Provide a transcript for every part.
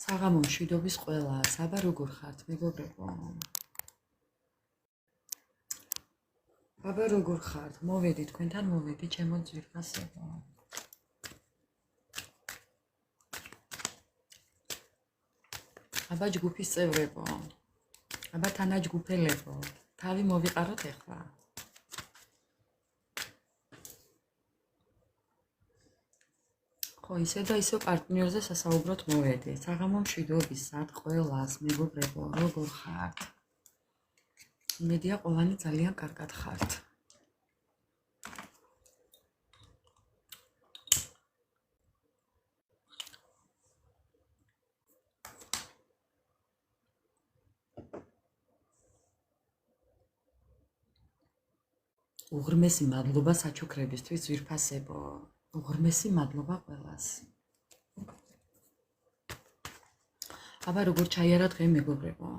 საღამო მშვიდობის ყველას, აბა როგორ ხართ, მეგობრებო? აბა როგორ ხართ? მოვედი თქვენთან, მოვედი ჩემო ძვირფასებო. აბა ჯგუფის წევრებო. აბა თანაჯგუფელებო. თავი მოვიყაროთ ახლა. ხო, ისე და ისე პარტნიორზე სასაუბროთ მოვედი. საღამო მშვიდობის სად ყველას, მეგობრებო, როგორ ხართ? იმედია ყველანი ძალიან კარგად ხართ. უღრმესი მადლობა საჩუქრებისთვის ძვირფასებო. უღრმესი მადლობა ყველას. აბა როგორ ჩაიარა დღე მეგობრებო?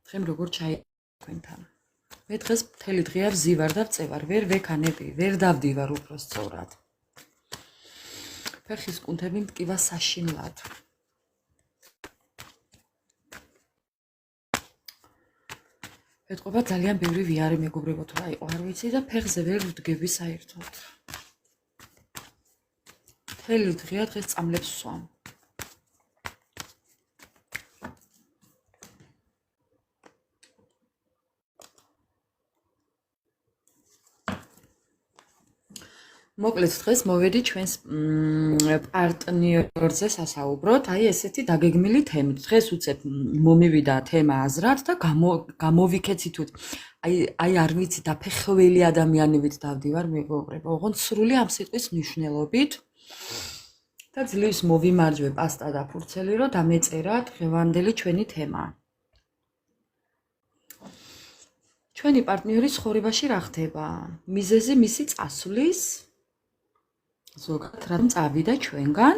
დღემ როგორ ჩაიარა თქვენთან? მე დღეს მთელი დღე არ ვზივარ და ვწევარ, ვერ ვექანები, ვერ დავდივარ უпроსწორად. ფეხის კუნთები მტკივა საშინლად. ეთყობა ძალიან ბევრი ვიარე მეგობრებო, თუ რა იყო, არ ვიცი და ფეხზე ვერ ვდგები საერთოდ. მთელი დღეა დღეს წამლებს ვსვამ. მოკლედ დღეს მოვედი ჩვენს პარტნიორზე სასაუბროთ, აი ესეთი დაგეგმილი თემით. დღეს უცებ მომივიდა თემა აზრად და გამოვიქეცითოთ. აი არ ვიცი დაფეხველი ადამიანებით დავდივარ მეგობრებო, ოღონდ სრული ამ სიტყვის მნიშვნელობით და ძლივს მოვიმარჯვე პასტა და ფურცელი, რომ დამეწერა დღევანდელი ჩვენი თემა. ჩვენი პარტნიორის ცხოვრებაში რა ხდება? მიზეზი მისი წასვლის ზოგადად რატომ წავიდა ჩვენგან?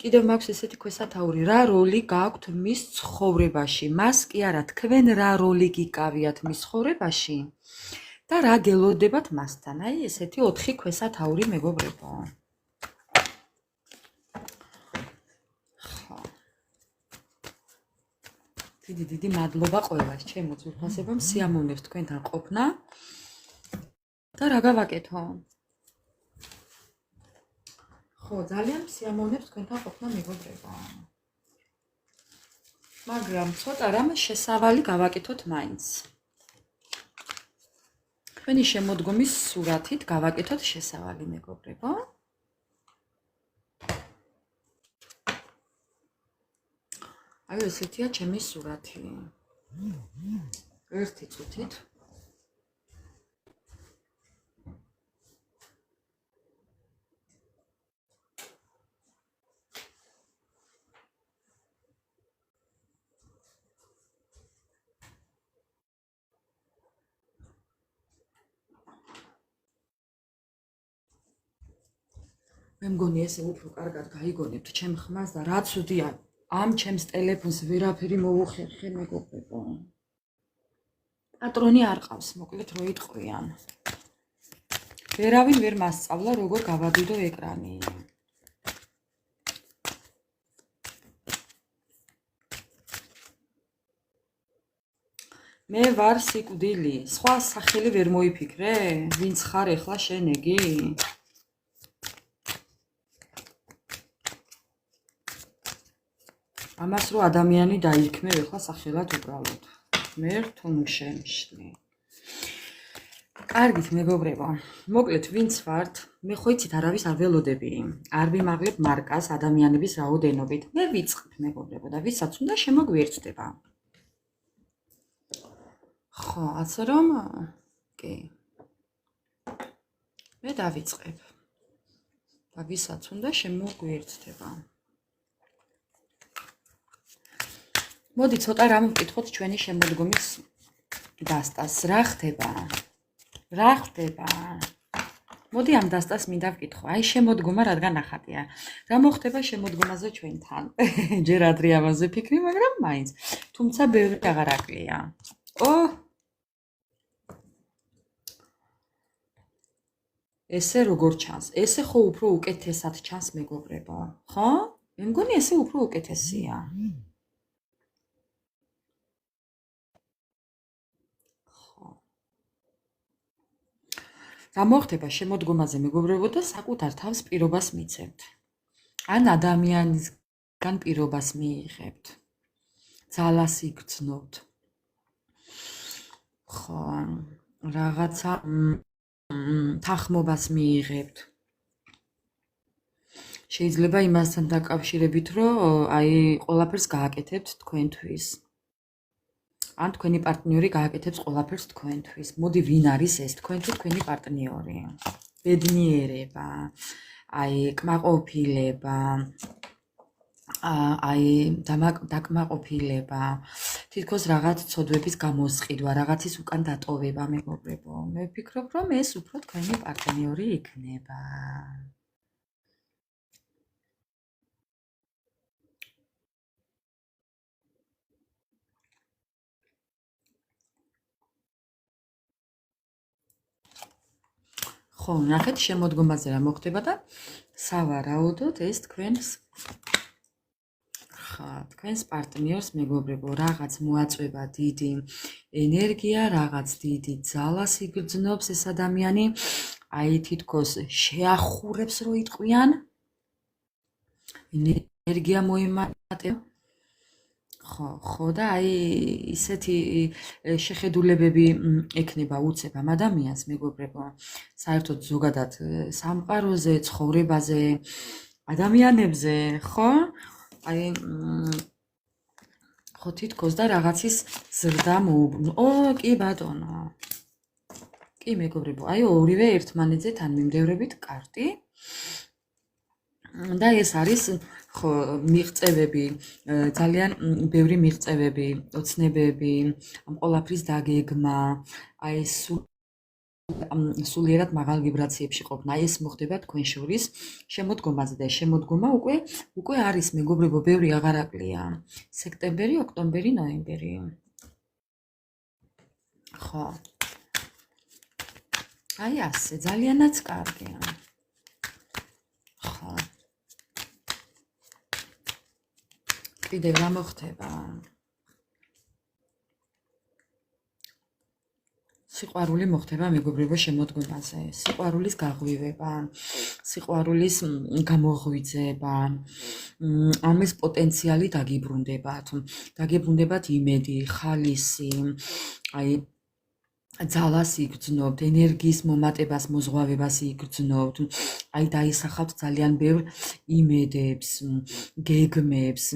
კიდევ მაქვს ესეთი ქვესათაური, რა როლი გააქვთ მის ცხოვრებაში? მას კი არა, თქვენ რა როლი გიკავიათ მის ცხოვრებაში? და რა გელოდებათ მასთან? აი ესეთი 4 ქვესათაური მეგობრებო. დიდი მადლობა ყველას, ჩემო ძვირფასებამ, სიამოვნებს თქვენთან ყოფნა. და რა გავაკეთო? ხო, ძალიან სიამოვნებს თქვენთან ყოფნა მეგობრებო. მაგრამ ცოტა რამ შესავალი გავაკეთოთ მაინც. თქვენი შემოდგომის სურათით გავაკეთოთ შესავალი მეგობრებო. აი ესეთია ჩემი სურათი. ერთი წუთით. მე მგონი ესე უფრო კარგად გაიგონებთ ჩემ ხმას და რა ცუდია ამ ჩემს ტელეფონს ვერაფერი მოუხერხე მეგობრებო. პატრონი არ ყავს, მოკლედ რო იტყვიან. ვერავინ ვერ მასწავლა როგორ გავადიდო ეკრანი. მე ვარ სიკვდილი, სხვა სახელი ვერ მოიფიქრე? ვინც ხარ ეხლა შენ ეგი? ამას რო ადამიანი დაირქმევ ეხლა სახელად უბრალოდ. მე რთუნშემშლი. კარგით მეგობრებო, მოკლედ ვინც ვართ, მე ხო იცით არავის არ ველოდები. არ ვიმაღლებ მარკას ადამიანების რაოდენობით. მე ვიწყებ მეგობრებო და ვისაც უნდა შემოგვიერთდება. ხო, ასე რომ კი. მე დავიწყებ. და ვისაც უნდა შემოგვიერთდება. მოდი ცოტა რამ ვკითხოთ ჩვენი შემოდგომის დასტას. რა ხდება? რა ხდება? მოდი ამ დასტას მინდა ვკითხო. აი შემოდგომა რადგან ახატია. რა მოხდება შემოდგომაზე ჩვენთან? ჯერ ადრე ამაზე ფიქრი, მაგრამ მაინც. თუმცა ბევრი აღარ აკლია. ესე როგორ ჩანს? ესე ხო უფრო უკეთესად ჩანს მეგობრებო, ხო? მე მგონი ესე უფრო უკეთესია. რა მოხდება შემოდგომაზე მეგობრებო და საკუთარ თავს პირობას მიცემთ. ან ადამიანისგან პირობას მიიღებთ. ძალას იგრძნობთ. ხო, რაღაცა თანხმობას მიიღებთ. შეიძლება იმასთან დაკავშირებით, რომ აი ყველაფერს გააკეთებთ თქვენთვის. ან თქვენი პარტნიორი გააკეთებს ყველაფერს თქვენთვის. მოდი, ვინ არის ეს თქვენ თუ თქვენი პარტნიორი? ბედნიერება, აი კმაყოფილება, აი დაკმაყოფილება, თითქოს რაღაც ცოდვების გამოსყიდვა, რაღაცის უკან დატოვება, მეგობრებო. მე ვფიქრობ, რომ ეს უფრო თქვენი პარტნიორი იქნება. ხო, ნახეთ შემოდგომაზე რა მოხდება და სავარაუდოდ ეს თქვენს თქვენს პარტნიორს მეგობრებო რაღაც მოაწვევა დიდი ენერგია, რაღაც დიდი ძალას იგრძნობს ეს ადამიანი, აი თითქოს შეახურებს რო იტყვიან, ენერგია მოემატება. ხო და აი ისეთი შეხედულებები ექნება უცებ ამ ადამიანს მეგობრებო, საერთოდ ზოგადად სამყაროზე, ცხოვრებაზე, ადამიანებზე, ხო? აი ხო თითქოს და რაღაცის ზრდა კი ბატონო. კი მეგობრებო, აი ორივე ერთმანეთზე თანმიმდევრებით კარტი. და ეს არის ხო მიღწევები, ძალიან ბევრი მიღწევები, ოცნებები, ამ ყველაფრის დაგეგმა, აი სულიერად მაღალ ვიბრაციებში ყოფნა. ეს მოხდება თქვენ შორის შემოდგომაზე და შემოდგომა უკვე არის მეგობრებო, ბევრი აღარაკლია. სექტემბერი, ოქტომბერი, ნოემბერი. ხო. აი ასე, ძალიანაც კარგია. ხო. კიდევ რა მოხდება? სიყვარული მოხდება მეგობრებო შემოდგომაზე. სიყვარულის გაღვივება, სიყვარულის გამოღვიძება, ამის პოტენციალი დაგიბრუნდებათ იმედი, ხალისი, აი ძალას იგრძნობთ, ენერგიის მომატებას, მოზღვავებას იგრძნობთ, აი დაისახავთ ძალიან ბევრ იმედებს, გეგმებს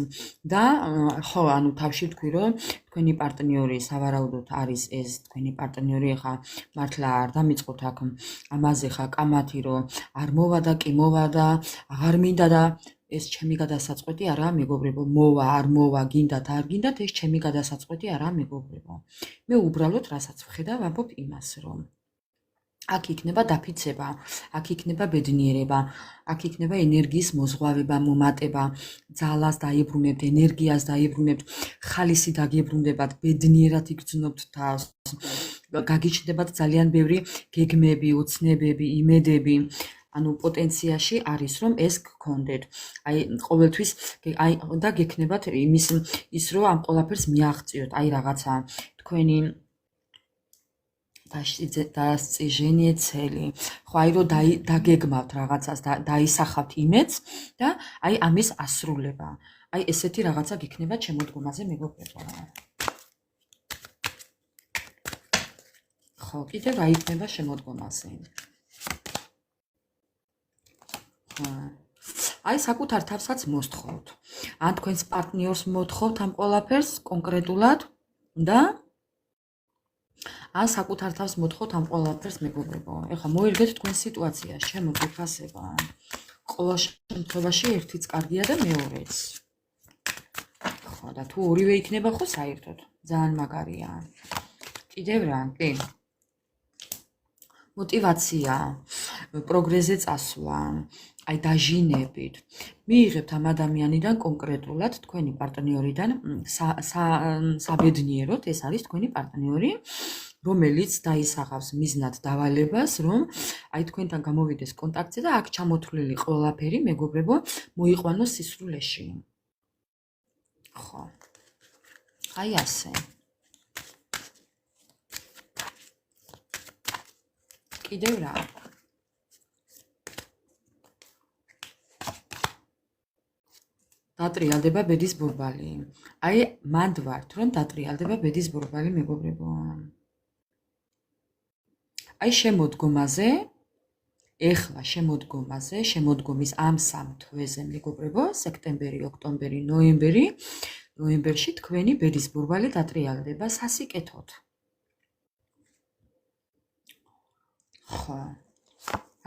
და ხო, ანუ თავში ვთქვი, რომ თქვენი პარტნიორი სავარაუდოდ არის ეს თქვენი პარტნიორი, ხა მართლა არ დამიწყოთ აქ ამაზე ხა კამათი, რომ არ მოვა და კი მოვა და აღარ მინდა და ეს ჩემი გადასაწყვეტი არაა მეგობრებო, მოვა, არ მოვა, გინდათ, არ გინდათ, ეს ჩემი გადასაწყვეტი არაა მეგობრებო. მე უბრალოდ რასაც ვხედავ, ვამბობ იმას, რომ აქ იქნება დაფიცება, აქ იქნება ბედნიერება, აქ იქნება ენერგიის მოზღვავება, მომატება, ძალას დაიბრუნებთ, ენერგიას დაიბრუნებთ, ხალისი დაგიბრუნდებათ, ბედნიერად იგრძნობთ თავს, გაგიჩნდებათ ძალიან ბევრი გეგმები, ოცნებები, იმედები. ანუ პოტენციაში არის რომ ეს გქონდეთ. აი ყოველთვის აი და გექნებათ ის რომ ამ ყველაფერს მიაღწიოთ. აი რაღაცა თქვენი დასწიჟენი ცელი. ხო, აი რომ დაგეგმავთ რაღაცას და დაისახავთ იმედს და აი ამის ასრულება. აი ესეთი რაღაცა გექნება შემოდგომაზე მეგობრებო. ხო, კიდევ რა იქნება შემოდგომაზე? აი საკუთარ თავსაც მოსთხოვთ. ან თქვენს პარტნიორს მოთხოვთ ამ ყველაფერს კონკრეტულად და ან საკუთარ თავს მოთხოვთ ამ ყველაფერს მეგობრებო. ეხლა მოერგეთ თქვენ სიტუაციას, ჩემო გიფასება. ყოველ შემთხვევაში ერთიც კარგია და მეორეც. ხო, და თუ ორივე იქნება ხო საერთოდ, ძალიან მაგარია. კიდევ რა, კი. мотивация, პროგრესზე წასვლა, აი დაჟინებით. მიიღებთ ამ ადამიანიდან კონკრეტულად თქვენი პარტნიორიდან საბედნიეროდ, ეს არის თქვენი პარტნიორი. რომელიც დაისახავს მიზნად დავალებას, რომ აი თქვენთან გამოვიდეს კონტაქტზე და აქ ჩამოთვლილი ყველაფერი, მეგობრებო, მოიყვანოს სისრულეში. ხო. აი ასე. კიდევ რა? დატრიალდება ბედის ბორბალი. აი, მანდ ვართ, რომ დატრიალდება ბედის ბორბალი, მეგობრებო. აი, შემოდგომაზე, ეხლა შემოდგომის ამ 3 თვეზე, მეგობრებო, სექტემბერი, ოქტომბერი, ნოემბერში თქვენი ბედის ბორბალი დატრიალდება სასიკეთოდ. ხო.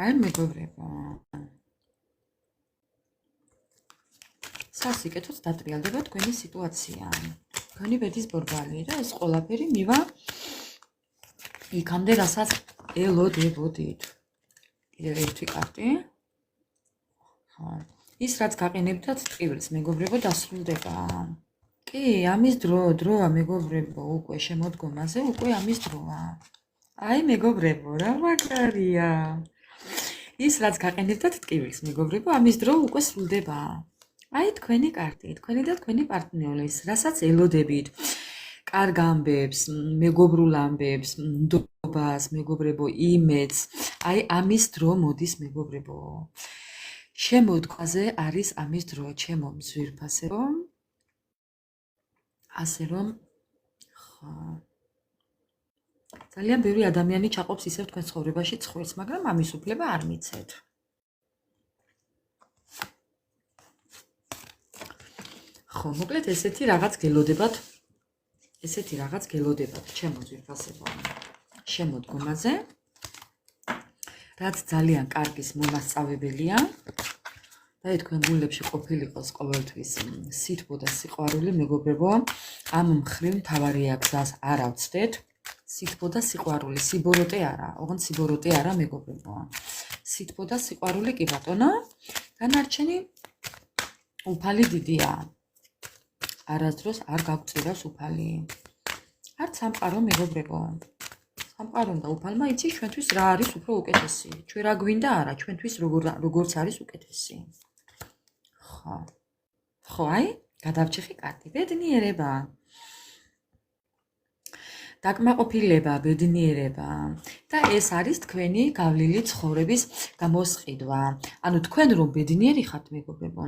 აი, მეგობრებო. სასიკეთოდ დატრიალდება თქვენი სიტუაცია. თქვენი ბედის ბორბალი და ეს ყველაფერი მივა იქამდე, რასაც ელოდებოდით. კიდევ ერთი კარტი. ხო. ის რაც გაყენებდათ ტყივილს, მეგობრებო, დასრულდება. კი, ამის დროა, მეგობრებო, უკვე შემოდგომაზე, უკვე ამის დროა. აი, მეგობრებო, რა მაგარია. ის რაც გაყენებდათ ტყივილს, მეგობრებო, ამის დრო უკვე სრულდება. აი, თქვენი კარტი, თქვენი და თქვენი პარტნიორის, რასაც ელოდებით. კარგ ამბებს, მეგობრულ ამბებს, ნდობას, მეგობრებო, იმედს. აი, ამის დრო მოდის, მეგობრებო. შემოდგომაზე არის ამის დრო, ჩემო მზვირფასებო. ასე რომ, ხო. ძალიან ბევრი ადამიანი ჩაყოფს ისევ თქვენ ცხოვრებაში ცხვირს, მაგრამ ამის უფლება არ მიცეთ. ხო, მოკლედ ესეთი რაღაც გელოდებათ, ჩემო ძვირფასებო. შემოდგომაზე, რაც ძალიან კარგის მომასწავებელია. და თქვენ გულებში ყოფილიყოს ყოველთვის სითბო და სიყვარული, მეგობრებო, ამ მხრივ მთავარია გზას არ ავწდეთ. სითბო და სიყვარული, სიბოროტე არა, ოღონდ სიბოროტე არა, მეგობრებო. სითბო და სიყვარული კი ბატონო, განარჩენი უფალი დიდია. არასდროს არ გაგწირავს უფალი. არც სამყარო, მეგობრებო. სამყარომ და უფალმა იცის ჩვენთვის რა არის უფრო უკეთესი. ჩვენ რა გვინდა არა, ჩვენთვის როგორც არის უკეთესი. ხო, აი, გადავჭიხი კარტი, ბედნიერება. დაკმაყოფილება, ბედნიერება და ეს არის თქვენი გავლილი ცხოვრების გამოსყიდვა. ანუ თქვენ რომ ბედნიერი ხართ, მეგობრებო,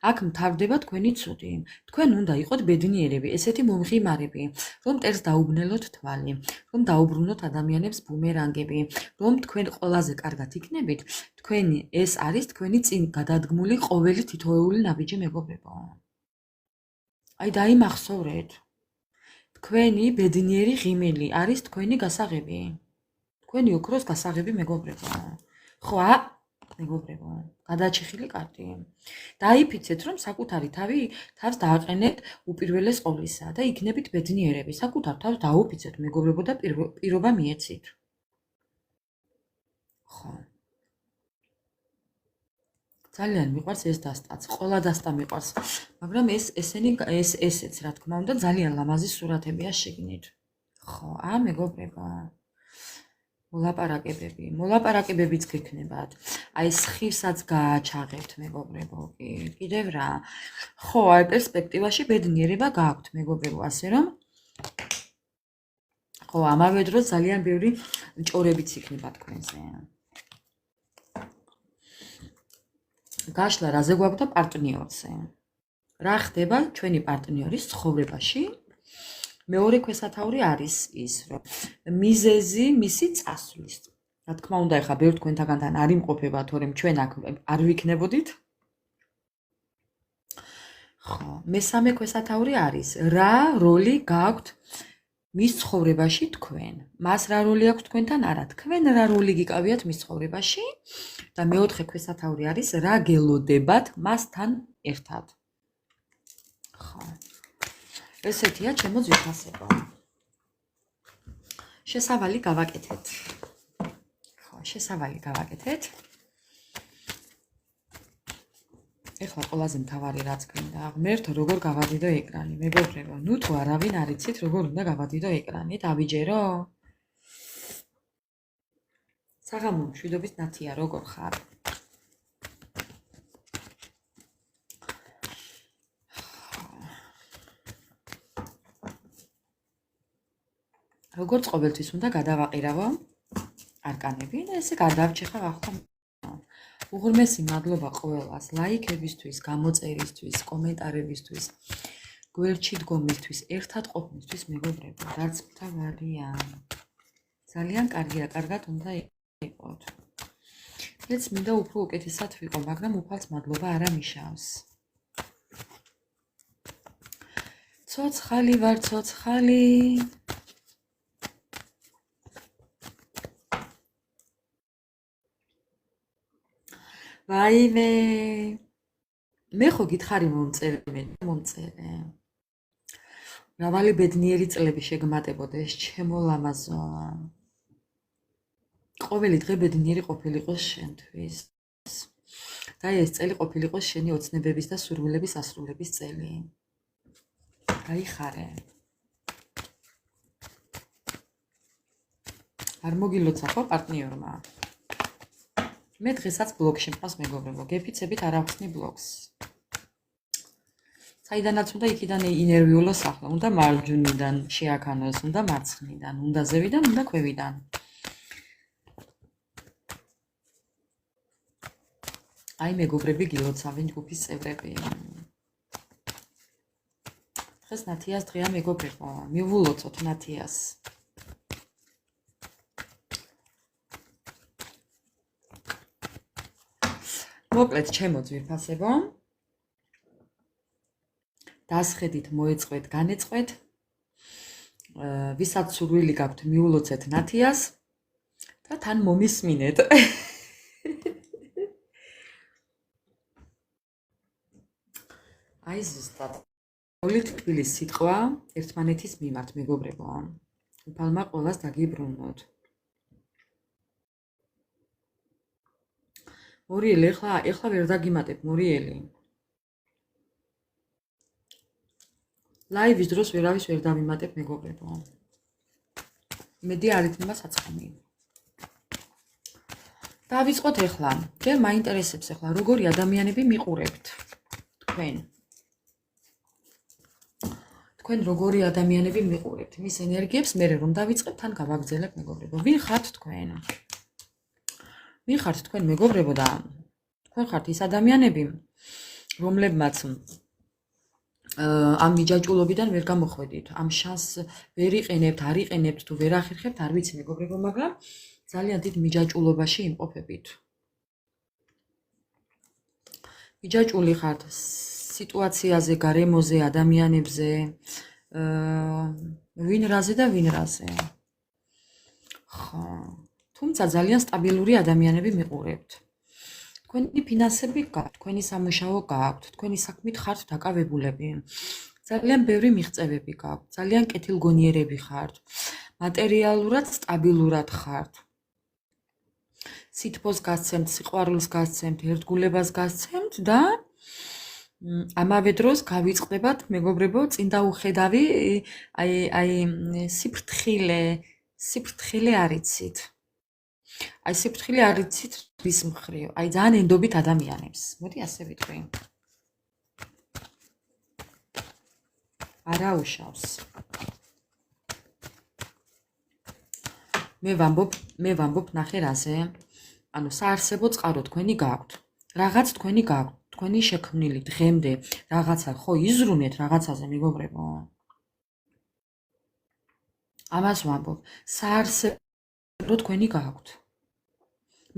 აქ მთავრდება თქვენი ცუდი. თქვენ უნდა იყოთ ბედნიერები, ესეთი მომღიმარები, რომ მტერს დაუბნელოთ თვალი, რომ დაუბრუნოთ ადამიანებს ბუმერანგები, რომ თქვენ ყველაზე კარგად იქნებით, თქვენი ეს არის თქვენი წინ გადადგმული ყოველი თითოეული ნაბიჯი, მეგობრებო. აი, დაიმახსოვრეთ. თქვენი ბედნიერი ღიმილი არის თქვენი გასაღები. თქვენი ოქროს გასაღები, მეგობრებო. ხო, მეგობრებო, გადაჭიხილი კარტი. დაიფიცეთ, რომ საკუთარი თავს დააყენეთ უპირველეს ყოვლისა და იქნებით ბედნიერები. საკუთარ თავს დაუფიცეთ, მეგობრებო, და პირობა მიეცით. ხო. ძალიან მიყვარს ეს დასტაც, ყველა დასტა მიყვარს, მაგრამ ესეც, რა თქმა უნდა, ძალიან ლამაზი სურათებია შიგნით. ხო, მეგობრებო. მოლაპარაკებებიც გექნებათ. აი, სხივსაც გააჩაღებთ, მეგობრებო, კიდევ რა. ხო, აი, პერსპექტივაში ბედნიერება გააქვთ, მეგობრებო, ასე რომ ხო, ამავე დროს ძალიან ბევრი ჭორებიც იქნება თქვენზე. გაშლა რაზე გვაქვს და პარტნიორზე. რა ხდება ჩვენი პარტნიორის ცხოვრებაში? მეორე ქვესათაური არის ის, რომ მიზეზი მისი წასვლის. რა თქმა უნდა, ეხლა ბევრ თქვენთაგანთან არ იმყოფება, თორემ ჩვენ აქ არ ვიქნებოდით. ხო, მესამე ქვესათაური არის, რა როლი გაქვთ მის ცხოვრებაში თქვენ. მას რა როლი აქვს თქვენთან? არა, თქვენ რა როლი გიკავიათ მის ცხოვრებაში? და მეოთხე ქვესათაური არის, რა გელოდებათ მასთან ერთად. ხო. ესეთია ჩემო ძვირფასებო. შესავალი გავაკეთეთ. ხო, შესავალი გავაკეთეთ. ეხლა ყველაზე მთავარი რაც გვინდა, ღმერთო, როგორ გავადიდო ეკრანი, მეგობრებო, ნუ თუ არავინ არ იცით, როგორ უნდა გავადიდო ეკრანი, დავიჯერო? საღამო მშვიდობის ნათია, როგორ ხარ? როგორც ყოველთვის უნდა გადავაყირავო არკანები და ესე გადავჭიხავ ახლა. უღრმესი მადლობა ყველას ლაიქებისთვის, გამოწერისთვის, კომენტარებისთვის, გვერდში დგომისთვის, ერთად ყოფნისთვის მეგობრებო, დარწმუნდა ვარიან. ძალიან კარგია, კარგად უნდა იყოთ. მეც მინდა უფრო უკეთესად ვიყო, მაგრამ უფალს მადლობა არ ამიშავს. ცოცხალი ვარ, ცოცხალი. ვაიმე. მე ხო გითხარი მომწერე. მრავალი ბედნიერი წლები შეგმატებოდეს ჩემო ლამაზო. ყოველი დღე ბედნიერი ყოფილიყოს შენთვის. და ეს წელი ყოფილიყოს შენი ოცნებების და სურვილების ასრულების წელი. გაიხარე. არ მოგილოცა ხო პარტნიორმა? მე დღესაც ბლოგში მყავს მეგობრებო, გეფიცებით არ ახსნი ბლოგს. საიდანაც უნდა იქიდან ინერვიულოს ახლა, უნდა მარჯვნიდან შეაქანოს, უნდა მარცხნიდან, უნდა ზევიდან, უნდა ქვევიდან. აი მეგობრები გილოცავენ ჯგუფის წევრები. დღეს ნათიას დღეა მეგობრებო, მივულოცოთ ნათიას. მოკლედ ჩემო ძვირფასებო, დასხედით, მოეწყვეთ, განეწყვეთ, ვისაც სურვილი გაქვთ მიულოცეთ ნათიას და თან მომისმინეთ. აი ზუსტად ყოველი თბილის სიტყვა ერთმანეთის მიმართ მეგობრებო, უფალმა ყველას დაგიბრუნოთ. მორიელი, ეხლა ვერ დაგიმატებ მორიელი. ლაივის დროს ვერავის ვერ დავიმატებ მეგობრებო. მედი არ იქნება საწყამი. დავიწყოთ ეხლა. ჯერ მაინტერესებს ეხლა როგორი ადამიანები მიყურებთ თქვენ. თქვენ როგორი ადამიანები მიყურებთ, მის ენერგიებს მე რომ დავიწყებ თან გავაგრძელებ მეგობრებო. ვინ ხართ თქვენ? ვინ ხართ თქვენ მეგობრებო და თქვენ ხართ ის ადამიანები, რომლებმაც ამ მიჯაჭულობიდან ვერ გამოხვედით, ამ შანსს ვერ იყენებთ, არ იყენებთ თუ ვერ ახერხებთ, არ ვიცი მეგობრებო, მაგრამ ძალიან დიდ მიჯაჭულობაში იმყოფებით. მიჯაჭული ხართ სიტუაციაზე, გარემოზე, ადამიანებზე, ვინ რაზე და ვინ რაზე. ხო, თუმცა ძალიან სტაბილური ადამიანები მიყურებთ. თქვენი ფინანსები გაქვთ, თქვენი სამუშაო გაქვთ, თქვენი საქმით ხართ დაკავებულები. ძალიან ბევრი მიღწევები გაქვთ, ძალიან კეთილგონიერები ხართ, მატერიალურად სტაბილურად ხართ. სითბოს გასცემთ, სიყვარულს გასცემთ, ერთგულებას გასცემთ და ამავე დროს გავიწყდებათ მეგობრებო, წინ დაუხედავი, აი სიფრთხილე არიცით. აი სიფრთხილე არიცით რის მხრივ, აი ძალიან ენდობით ადამიანებს. მოდი ასე ვიტყვი. არაუშავს. მე ვამბობ ნახე რაზე. ანუ საარსებო წყარო თქვენი გაქვთ. რაღაც თქვენი გაქვთ. თქვენი შექმნილი დღემდე რაღაცა ხო იზრუნეთ რაღაცაზე მეგობრებო. ამას ვამბობ. საარსებო თქვენი გაქვთ.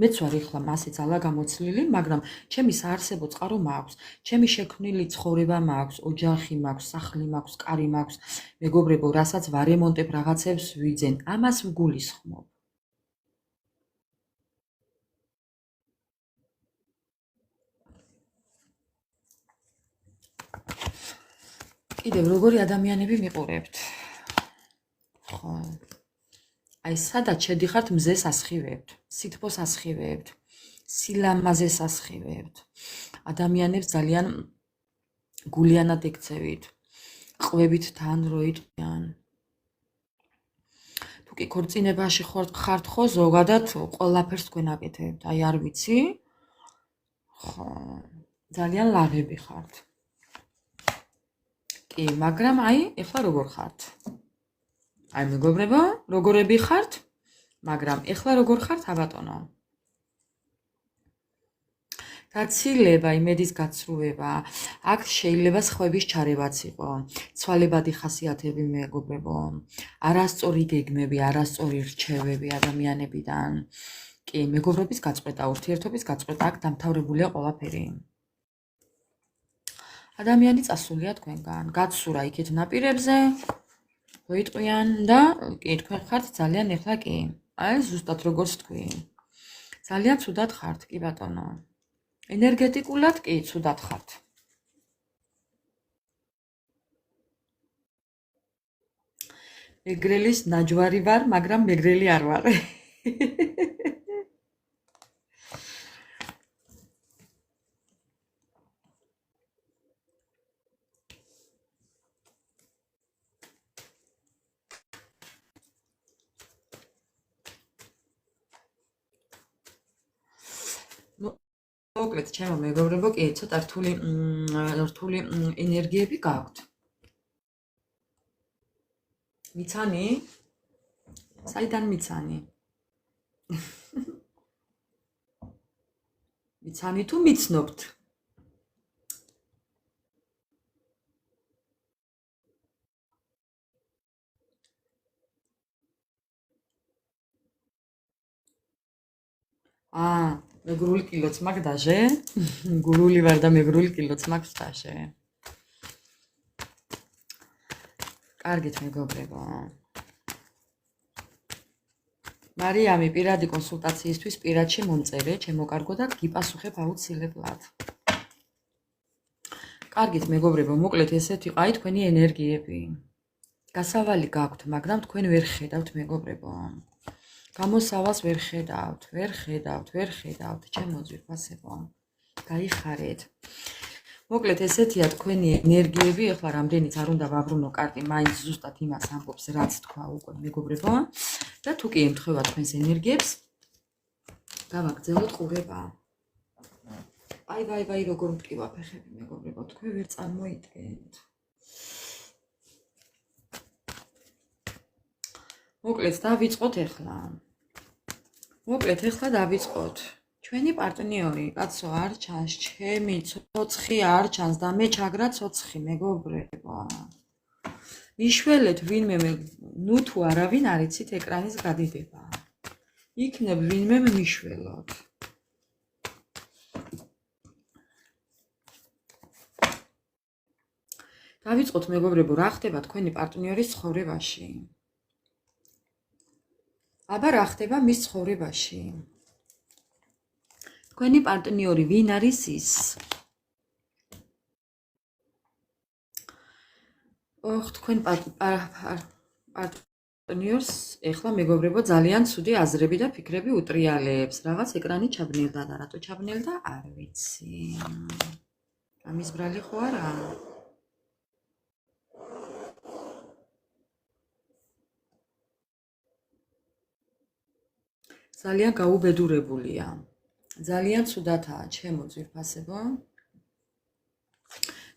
მეც ვარ ეხლა მასე ძალა გამოცლილი, მაგრამ ჩემი საარსებო წყარო მაქვს, ჩემი შექმნილი ცხოვრება მაქვს, ოჯახი მაქვს, სახლი მაქვს, კარი მაქვს, მეგობრებო, რასაც ვარემონტებ, რაღაცებს ვიძენ, ამას ვგულისხმობ. კიდევ როგორი ადამიანები მიყურებთ? ხო. აი სადაც შედიხართ მზეს ასხივებთ, სითბოს ასხივებთ, სილამაზეს ასხივებთ. ადამიანებს ძალიან გულიანად ეკცევით, ყვებით თან როიტყვიან. თუ კი ქორწინებაში ხართ ხო, ზოგადად ყველაფერს თქვენ აკეთებთ, აი არ ვიცი. ხო, ძალიან ლაღები ხართ. კი, მაგრამ აი, ეხლა როგორ ხართ? აი, მეგობრებო, როგორები ხართ? მაგრამ ეხლა როგორ ხართ, აბატონო? გაცილება, იმედის გაცრუება, აქ შეიძლება სხვების ჩარევაც იყო, ცვალებადი ხასიათები მეგობრებო, არასწორი გეგმები, არასწორი რჩევები ადამიანებიდან. კი, მეგობრობის გაწყვეტა, ურთიერთობის გაწყვეტა, აქ დამთავრებულია ყველაფერი. ადამიანი წასულია თქვენგან, გაცურა იქეთ ნაპირებზე, მოიტყვიან და კი, თქვენ ხართ ძალიან ეხლა კი. აი, ზუსტად როგორც თქვი. ძალიან ცუდად ხართ, კი ბატონო. ენერგეტიკულად კი ცუდად ხართ. მეგრელის ნაჯვარი ვარ, მაგრამ მეგრელი არ ვარ. მოკლედ, ჩემო მეგობრებო, კი, ცოტა რთული ენერგიები გაქვთ. მიცანი? საიდან მიცანი? მიცანი თუ მიცნობთ? მეგრული კილოც მაქვს დაჟე? გურული ვარ და მეგრული კილოც მაქვს დაჟე. კარგით მეგობრებო. მარიამი, პირადი კონსულტაციისთვის პირადში მომწერე, ჩემო კარგო და გიპასუხებ აუცილებლად. კარგით მეგობრებო, მოკლედ ესეთი ყაი თქვენი ენერგიები. გასავალი გაქვთ, მაგრამ თქვენ ვერ ხედავთ მეგობრებო. გამოსავალს ვერ ხედავთ, ჩემო ძვირფასებო. გაიხარეთ. მოკლედ ესეთია თქვენი ენერგიები, ეხლა რამდენიც არ უნდა ვაბრუნო კარტი, მაინც ზუსტად იმას ამბობს, რაც თქვა უკვე მეგობრებო. და თუ კი ემთხვევა თქვენს ენერგიებს, გავაგრძელოთ ყურება. აი, როგორ მტკივა ფეხები მეგობრებო, თქვენ ვერ წარმოიდგენთ. მოკლედ დავიწყოთ ეხლა. დავიწყოთ. ჩვენი პარტნიორი, კაცო, არ ჩანს, ჩემი ცოცხი არ ჩანს და მე ჩაგრა ცოცხი მეგობრებო. მიშველეთ ვინმე ნუ თუ არავინ არ იცით ეკრანის გადიდება. იქნებ ვინმე მიშველოთ. დავიწყოთ მეგობრებო, რა ხდება თქვენი პარტნიორის ცხოვრებაში? აბა რა ხდება მის ცხოვრებაში? თქვენი პარტნიორი ვინ არის ის? თქვენ პარტნიორს ეხლა მეგობრებო ძალიან ცუდი აზრები და ფიქრები უტრიალებს. რაღაც ეკრანი ჩაბნელდა და რატო ჩაბნელდა არ ვიცი. ამის ბრალი ხო არა? ძალიან გაუბედურებულია. ძალიან ცუდათაა, ჩემო ძვირფასებო.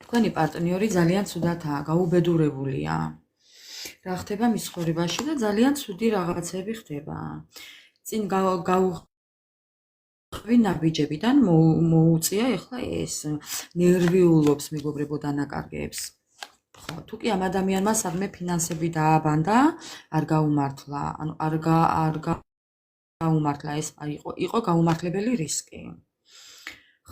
თქვენი პარტნიორი ძალიან ცუდათაა, გაუბედურებულია. რა ხდება მის ცხოვრებაში და ძალიან ცუდი რაღაცები ხდება. წინ გაუხვი ნაბიჯებიდან მოუწია ეხლა ეს ნერვიულობს მეგობრებო დანაკარგებს. ხო, თუ კი ამ ადამიანმა სადმე ფინანსები დააბანდა, არ გაუმართლა, ანუ არ გაუმართლა, ეს იყო გაუმართლებელი რისკი.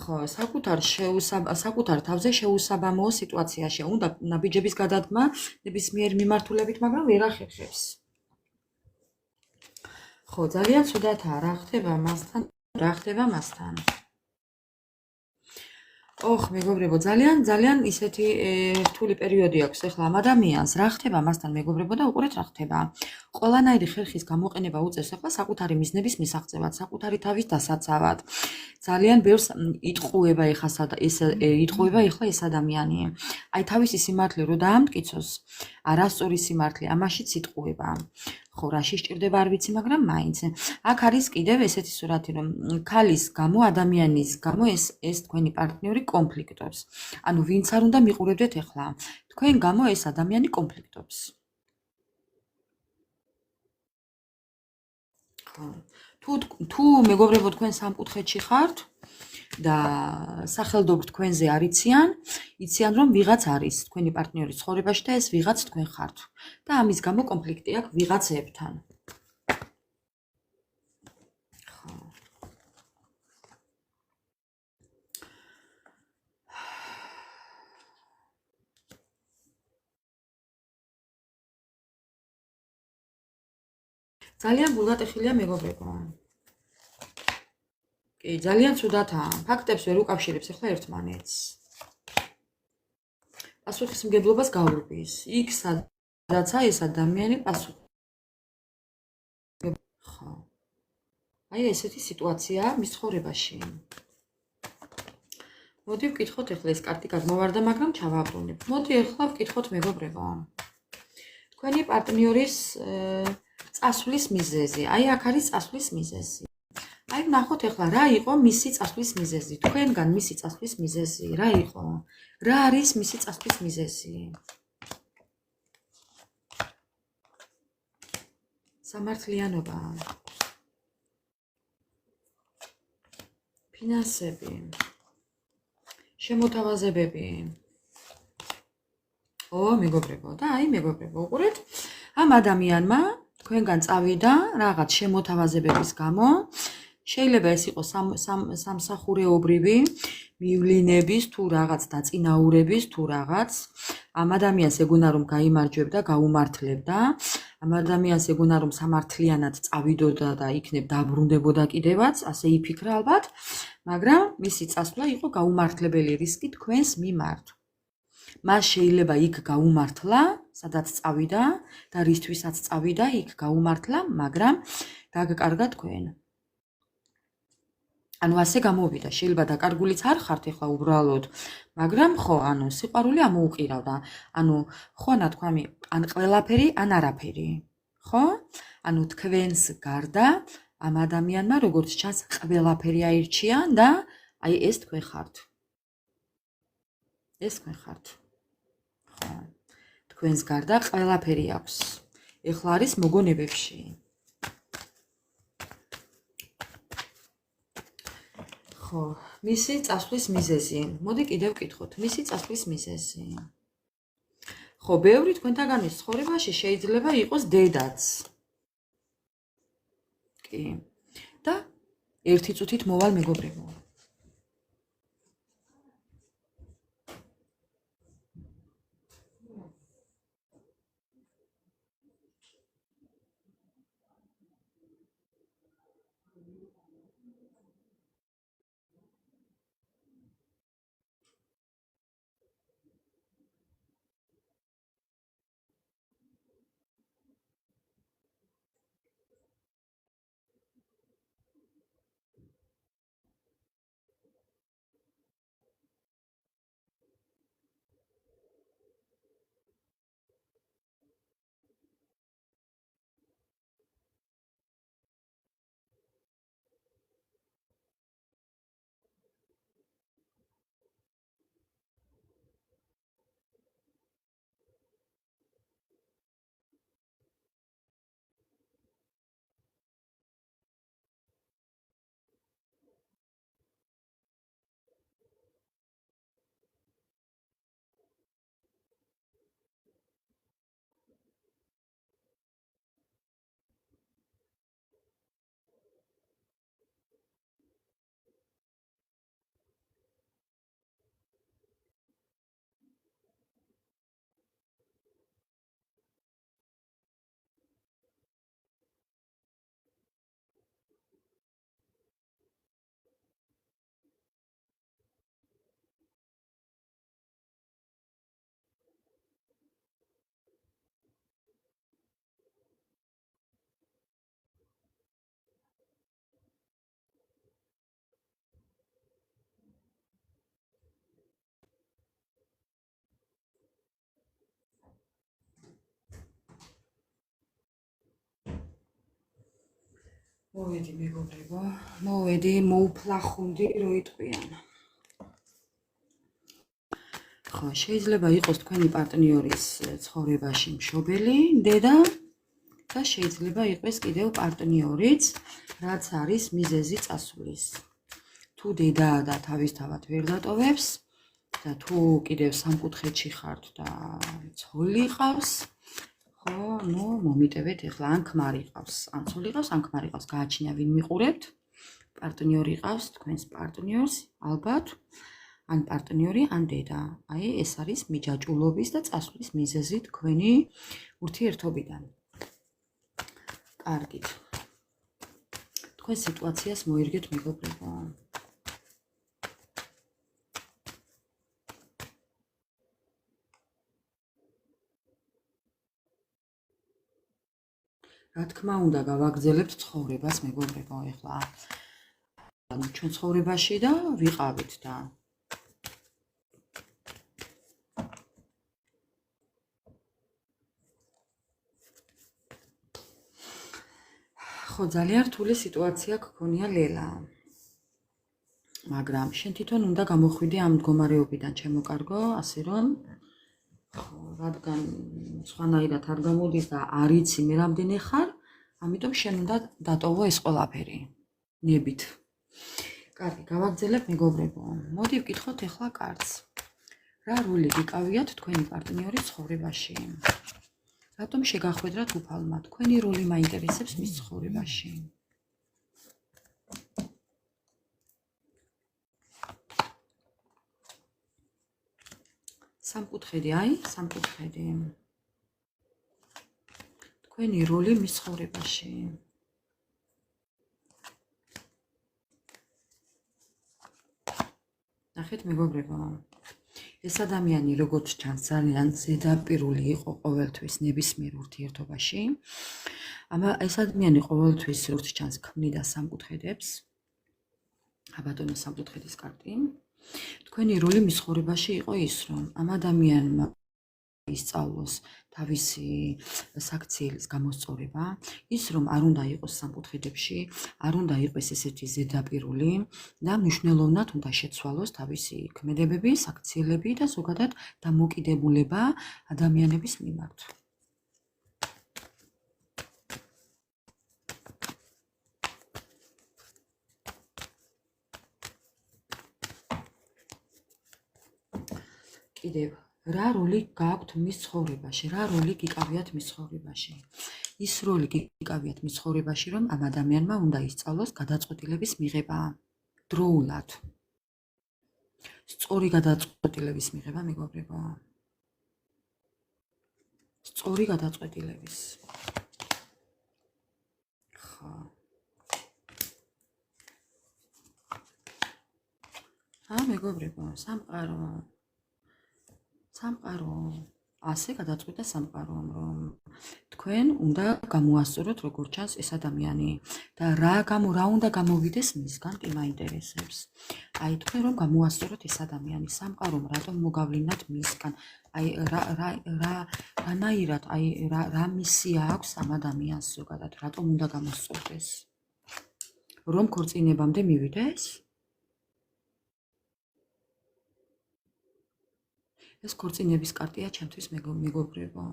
ხო, საკუთარ თავზე შეუსაბამო სიტუაციაში უნდა ნაბიჯების გადადგმა ნებისმიერ მიმართულებით, მაგრამ ვერ ახერხებს. ხო, ძალიან ცუდათაა, რა ხდება მასთან? მეგობრებო, ძალიან ისეთი რთული პერიოდი აქვს ახლა ამ ადამიანს. რა ხდება მასთან მეგობრებო და უყურეთ რა ხდება. ყველანაირი ხერხის გამოყენება უწევს ახლა საკუთარი მიზნების მისაღწევად, საკუთარი თავის დასაცავად. ძალიან ბევრს იტყუება ეხლა ეს ადამიანი. აი თავისი სიმართლე რო დაამტკიცოს, არასწორი სიმართლე, ამაშიც იტყუება. ხო, რაში სჭირდება არ ვიცი, მაგრამ მაინც. აქ არის კიდევ ესეთი სურათი, რომ ქალის გამო, ადამიანის გამო ეს თქვენი პარტნიორი კონფლიქტობს. ანუ ვინც არ უნდა მიყურებდეთ ახლა. თქვენ გამო ეს ადამიანი კონფლიქტობს. ხო. თუ მეგობრებო თქვენ სამკუთხედში ხართ და სახელდობრ თქვენზე არიციან, იციან რომ ვიღაც არის თქვენი პარტნიორის ცხოვრებაში და ეს ვიღაც თქვენ ხართ. და ამის გამო კონფლიქტი აქვს ვიღაცებთან. ხო. ძალიან გულგატეხილია მეგობრებო. კი, ძალიან ცუდათაა. ფაქტებს ვერ უკავშირებს ახლა ერთმანეთს. პასუხისმგებლობას გაურბის. იქ სადაც ეს ადამიანი ხო. აი ესეთი სიტუაციაა მის ცხოვრებაში. მოდი ვკითხოთ ახლა ეს კარტი გადმოვარდა, მაგრამ ჩავაბრუნებ. მოდი ახლა ვკითხოთ მეგობრებო. თქვენი პარტნიორის წასვლის მიზეზი. აი აქ არის წასვლის მიზეზი. აი ნახოთ ახლა რა იყო მისი წასვლის მიზეზი. თქვენგან მისი წასვლის მიზეზი რა იყო? რა არის მისი წასვლის მიზეზი? სამართლიანობა. ფინანსები. შემოთავაზებები. მეგობრებო და აი მეგობრებო, უყურეთ, ამ ადამიანმა თქვენგან წავიდა რაღაც შემოთავაზებების გამო. შეიძლება ეს იყოს სამსახურეობრივი მივლინების თუ რაღაც დაწინაურების თუ რაღაც. ამ ადამიანს ეგონა რომ გაიმარჯვებდა, გაუმართლებდა. ამ ადამიანს ეგონა რომ სამართლიანად წავიდოდა და იქნებ დაბრუნდებოდა კიდევაც, ასე იფიქრა ალბათ, მაგრამ მისი წასვლა იყო გაუმართლებელი რისკი თქვენს მიმართ. მას შეიძლება იქ გაუმართლა, სადაც წავიდა და რისთვისაც წავიდა, იქ გაუმართლა, მაგრამ დაგკარგა თქვენ. ანუ ასე გამოვიდა, შეიძლება დაკარგულიც არ ხართ ახლა უბრალოდ, მაგრამ ხო, ანუ სიყვარული ამოუყირავდა. ანუ ხო ნათქვამი, ან ყველაფერი, ან არაფერი. ხო? ანუ თქვენს გარდა ამ ადამიანმა როგორც ჩანს ყველაფერი აირჩია და აი ეს თქვენ ხართ. ეს თქვენ ხართ. ხო. თქვენს გარდა ყველაფერი აქვს. ეხლა არის მოგონებებში. ხო, მისი წასვლის მიზეზი. მოდი კიდევ ვკითხოთ. მისი წასვლის მიზეზი. ხო, ბევრი თქვენთაგანის ცხოვრებაში შეიძლება იყოს დედაც. კი. და ერთი წუთით მოვალ მეგობრებო. მოვედი მეგობრებო, მოვედი, მოუფლახუნდი, რო იტყვიან. ხო, შეიძლება იყოს თქვენი პარტნიორის ცხოვრებაში მშობელი, დედა და შეიძლება იყოს კიდევ პარტნიორიც, რაც არის მიზეზი წასვლის. თუ დედაა და თავისთავად ვერ დატოვებს და თუ კიდევ სამკუთხედში ხართ და ცოლი ყავს, ხო, ნუ მომიტევეთ ეხლა ან ქმარი ყავს, ან ცოლი ყავს, ან ქმარი ყავს, გააჩნია ვინ მიყურებთ, პარტნიორი ყავს, თქვენს პარტნიორს, ალბათ, ან პარტნიორი, ან დედა. აი, ეს არის მიჯაჭულობის და წასვლის მიზეზი თქვენი ურთიერთობიდან. კარგით. თქვენ სიტუაციას მოირგეთ მეგობრებო. რა თქმა უნდა, გავაგრძელებთ ცხოვრებას მეგობრებო, ეხლა ჩვენ ცხოვრებაში და ვიყავით და ხო, ძალიან რთული სიტუაცია გქონია ლელა. მაგრამ შენ თვითონ უნდა გამოხვიდე ამ მდგომარეობიდან, ჩემო კარგო, ასე რომ რადგან სხვანაირად არ გამოდის და არ იცი მე რამდენი ხარ, ამიტომ შენ უნდა დატოვო ეს ყველაფერი. ნებით. კარგი, გავაგრძელებ მეგობრებო. მოდი ვკითხოთ ახლა კარტს. რა როლი გიკავიათ თქვენი პარტნიორის ცხოვრებაში? რატომ შეგახვედრათ უფალმა? თქვენი როლი მაინტერესებს მის ცხოვრებაში. სამკუთხედი, აი, სამკუთხედი. თქვენი როლი მის ცხოვრებაში. ნახეთ მეგობრებო. ეს ადამიანი როგორც ჩანს ძალიან ზედაპირული იყო ყოველთვის ნებისმიერ ურთიერთობაში. ეს ადამიანი ყოველთვის როგორც ჩანს ქმნიდა სამკუთხედებს. აბატონო სამკუთხედის კარტი. თქვენი როლი მის ცხოვრებაში იყო ის, რომ ამ ადამიანმა ისწავლოს თავისი საქციელის გამოსწორება, ის რომ არ უნდა იყოს სამკუთხედებში, არ უნდა იყოს ესეთი ზედაპირული და მნიშვნელოვნად უნდა შეცვალოს თავისი ქმედებები, საქციელები და ზოგადად დამოკიდებულება ადამიანების მიმართ. კიდევ რა როლი გააქვთ მის ცხოვრებაში, რა როლი გიკავიათ მის ცხოვრებაში? ის როლი გიკავიათ მის ცხოვრებაში, რომ ამ ადამიანმა უნდა ისწავლოს გადაწყვეტილების მიღება დროულად. სწორი გადაწყვეტილების მიღება, მეგობრებო. სწორი გადაწყვეტილების. ხო. მეგობრებო, სამყარო ასე გადაწყვიტა სამყარომ, რომ თქვენ უნდა გამოასწოროთ როგორც ჩანს ეს ადამიანი და რა უნდა გამოვიდეს მისგან კი მაინტერესებს. აი თქვენ რომ გამოასწოროთ ეს ადამიანი სამყარომ რატომ მოგავლინათ მისგან? აი რანაირად, აი რა მისია აქვს ამ ადამიანს ზოგადად, რატომ უნდა გამოსწორდეს? რომ ქორწინებამდე მივიდეს? ეს ქორწინების კარტია ჩემთვის მეგობრებო.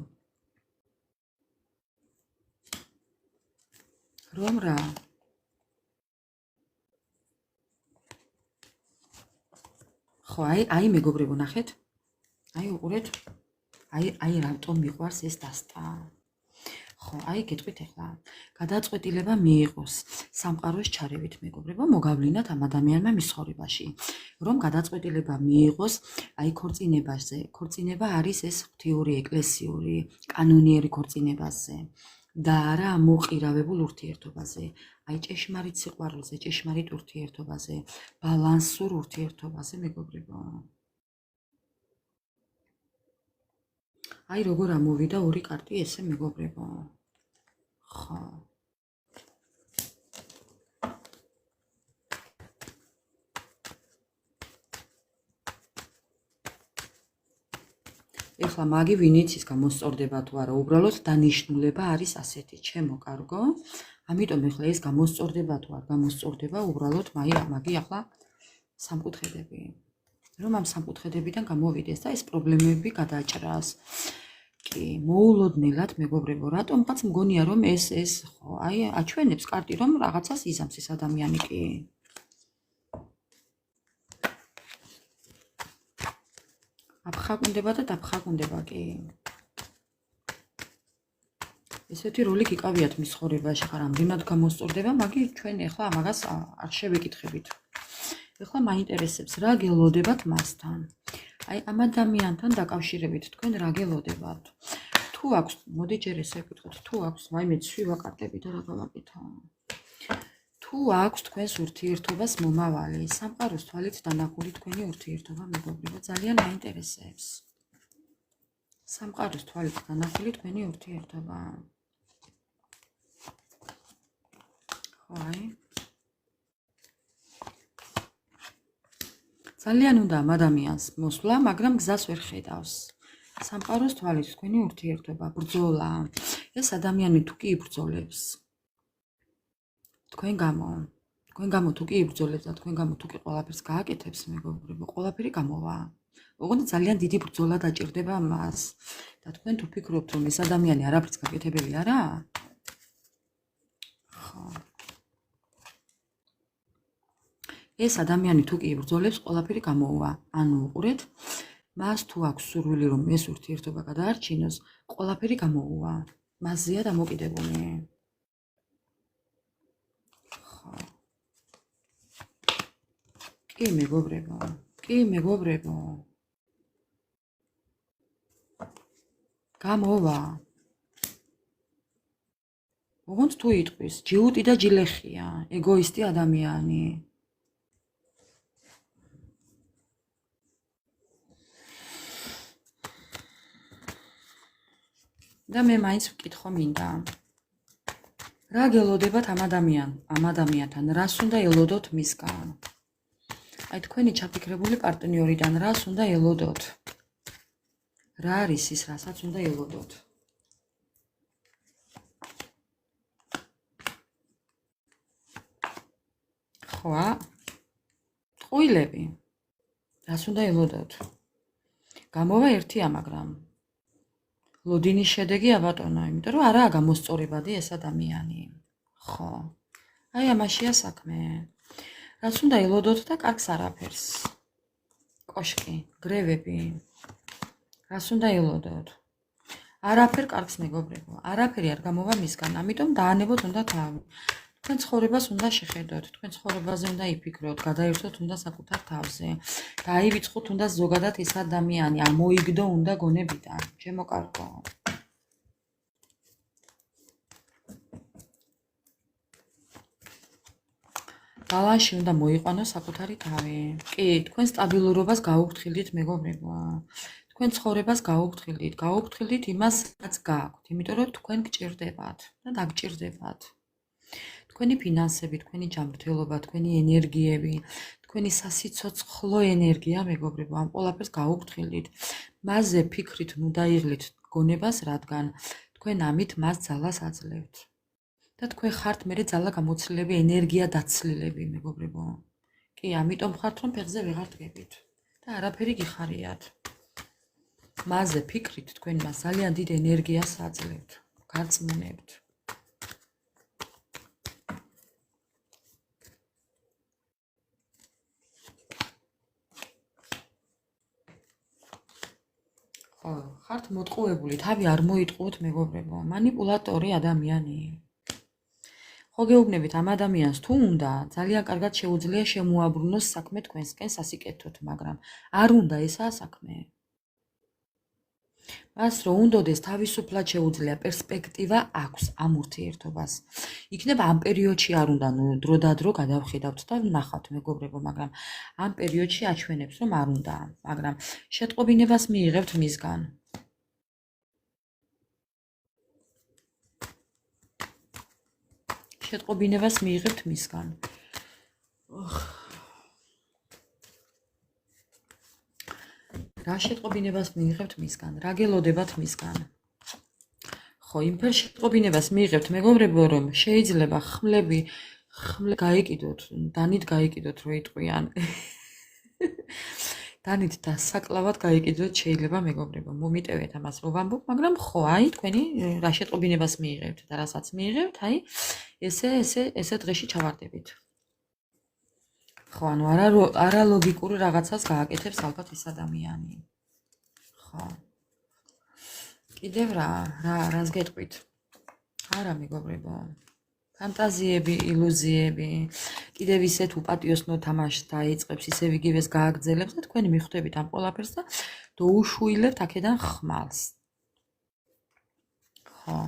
რომ რა? ხო, აი მეგობრებო, ნახეთ. აი უყურეთ. აი რატომ მიყვარს ეს დასტა? ხო, აი გეტყვით ახლა. გადაწყვეტილება მიიღოს სამყაროს ჩარევით მეგობრებო, მოგავლინათ ამ ადამიანმა მის ცხოვრებაში. რომ გადაწყვეტილება მიიღოს აი ქორწინებაზე. ქორწინება არის ეს ღვთიური ეკლესიური კანონიერი ქორწინებაზე და არა მოყირავებულ ურთიერთობაზე. აი ჭეშმარიტ სიყვარულზე, ჭეშმარიტ ურთიერთობაზე, ბალანსურ ურთიერთობაზე მეგობრებო. აი როგორ ამოვიდა ორი კარტი ესე მეგობრებო. ხო. ეხლა მაგი ვინიც ის გამოსწორდება თუ არა, უბრალოდ დანიშნულება არის ასეთი, ჩემო კარგო. ამიტომ ეხლა ეს გამოსწორდება თუ არ გამოსწორდება, უბრალოდ მაგი ახლა სამკუთხედები. რომ ამ სამკუთხედებიდან გამოვიდეს და ეს პრობლემები გადაჭრას. კი, მოულოდნელად მეგობრებო, რატომღაც მგონია რომ ეს ხო, აი აჩვენებს კარტი რომ რაღაცას იზამს ეს ადამიანი კი. აფხაკუნდება და დაფხაკუნდება კი. ესეთი როლი გიკავიათ მის ცხოვრებაში, ხარ ამდენად გამოსწორდება, მაგი ჩვენ ეხლა ამაგას არ შევეკითხებით. ეხლა მაინტერესებს რა გელოდებათ მასთან. აი ამ ადამიანთან დაკავშირებით თქვენ რა გელოდებათ? თუ აქვს, მოდი ჯერ ესე ვკითხოთ, თუ აქვს, ვაიმე ცვი ვაკარტები და რა გავაკეთო. თუ აქვს თქვენს ურთიერთობას მომავალი, სამყაროს თვალით დანახული თქვენი ურთიერთობა მეგობრებო, ძალიან მაინტერესებს. სამყაროს თვალით დანახული თქვენი ურთიერთობა. აი ძალიან უნდა ამ ადამიანს მოსვლა, მაგრამ გზას ვერ ხედავს. სამყაროს თვალით თქვენი ურთიერთობა, ბრძოლა. ეს ადამიანი თუ კი იბრძოლებს თქვენ გამო თუ კი იბრძოლებს და თქვენ გამო თუ კი ყველაფერს გააკეთებს, მეგობრებო, ყველაფერი გამოვა. ოღონდ ძალიან დიდი ბრძოლა დაჭირდება მას. და თქვენ თუ ფიქრობთ რომ ეს ადამიანი არაფერს გაკეთებელი არა? ხო. ეს ადამიანი თუ კი იბრძოლებს, ყველაფერი გამოვა. ანუ უყურეთ, მას თუ აქვს სურვილი რომ ეს ურთიერთობა გადაარჩინოს, ყველაფერი გამოვა. მასზეა დამოკიდებული. ხო. კი მეგობრებო. გამოვა. ოღონდ თუ იტყვის, ჯიუტი და ჯილეხია, ეგოისტი ადამიანი. და მე მაინც ვკითხო მინდა. რა გელოდებათ ამ ადამიანთან, რას უნდა ელოდოთ მისგან? აი თქვენი ჩაფიქრებული პარტნიორიდან რას უნდა ელოდოთ? რა არის ის, რასაც უნდა ელოდოთ? ხო, ტყუილები. რას უნდა ელოდოთ? გამოვა ერთია, მაგრამ ლოდინის შედეგი აბატონო, იმიტომ რომ არაა გამოსწორებადი ეს ადამიანი. ხო. აი ამაშია საქმე. რაც უნდა ელოდოთ და კარგს არაფერს. კოშკი, გრევები. რას უნდა ელოდოთ? არაფერ კარგს მეგობრებო, არაფერი არ გამოვა მისგან, ამიტომ დაანებოთ უნდა თავი. თქვენ ცხოვრებას უნდა შეხედოთ, თქვენ ცხოვრებაზე უნდა იფიქროთ, გადაერთოთ უნდა საკუთარ თავზე. დაივიწყოთ უნდა ზოგადად ეს ადამიანი, ამოიგდო უნდა გონებიდან. ჩემო კარგო. ბალანსში უნდა მოიყვანოს საკუთარი თავი. კი, თქვენ სტაბილურობას გაუგთხილდით მეგობრებო. თქვენ ცხოვრებას გაუგთხილდით იმას, რაც გააქვთ, იმიტომ რომ თქვენ გჭირდებათ და დაგჭირდებათ. თქვენი ფინანსები, თქვენი ჯანმრთელობა, თქვენი ენერგიები, თქვენი სასიცოცხლო ენერგია, მეგობრებო, ამ ყველაფერს გაუგთხილდით. მასზე ფიქრით ნუ დაიღლით გონებას, რადგან თქვენ ამით მას ძალას აძლევთ. და თქვენ ხართ მერე ძალა გამოცლილები, ენერგია დაცლილები, მეგობრებო. კი, ამიტომ ხართ რომ ფეხზე ვეღარ დგებით და არაფერი გიხარიათ. მასზე ფიქრით თქვენ მას ძალიან დიდ ენერგიას აძლევთ, გარწმუნებთ. ხო, ხართ მოტყუებული, თავი არ მოიტყუოთ მეგობრებო, მანიპულატორი ადამიანი. ხო გეუბნებით ამ ადამიანს თუ უნდა, ძალიან კარგად შეუძლია შემოაბრუნოს საქმე თქვენსკენ სასიკეთოდ, მაგრამ არ უნდა ესაა საქმე. მას რო უნდოდეს თავისუფლად შეუძლია, პერსპექტივა აქვს ამ ურთიერთობას. იქნება ამ პერიოდში არ უნდა, ნუ დრო და დრო გადავხედავთ და ვნახავთ მეგობრებო, მაგრამ ამ პერიოდში აჩვენებს რომ არ უნდა, მაგრამ შეტყობინებას მიიღებთ მისგან. შეტყობინებას მიიღებთ მისგან. რა შეტყობინებას მიიღებთ მისგან? რა გელოდებათ მისგან? ხო, იმ ფერ შეტყობინებას მიიღებთ, მეგობრებო, რომ შეიძლება ხმლები გაიკიდოთ, დანით გაიკიდოთ, რო იტყვიან. დანით დასაკლავად გაიკიდოთ შეიძლება, მეგობრებო, მომიტევეთ ამას რო ვამბობ, მაგრამ ხო, აი, თქვენი რა შეტყობინებას მიიღებთ და რასაც მიიღებთ, აი, ესე დღეში ჩავარდებით. ხო, ანუ არა ლოგიკური რაღაცას გააკეთებს ალბათ ეს ადამიანი. ხო. კიდევ რას გეტყვით? არა, მეგობრებო. ფანტაზიები, ილუზიები, კიდევ ისეთ უპატიოსნო თამაშს დაიწყებს, ისევ იგივეს გააგრძელებს და თქვენი მიხვდებით ამ ყველაფერს და დაუშუილებთ აქედან ხმალს. ხო.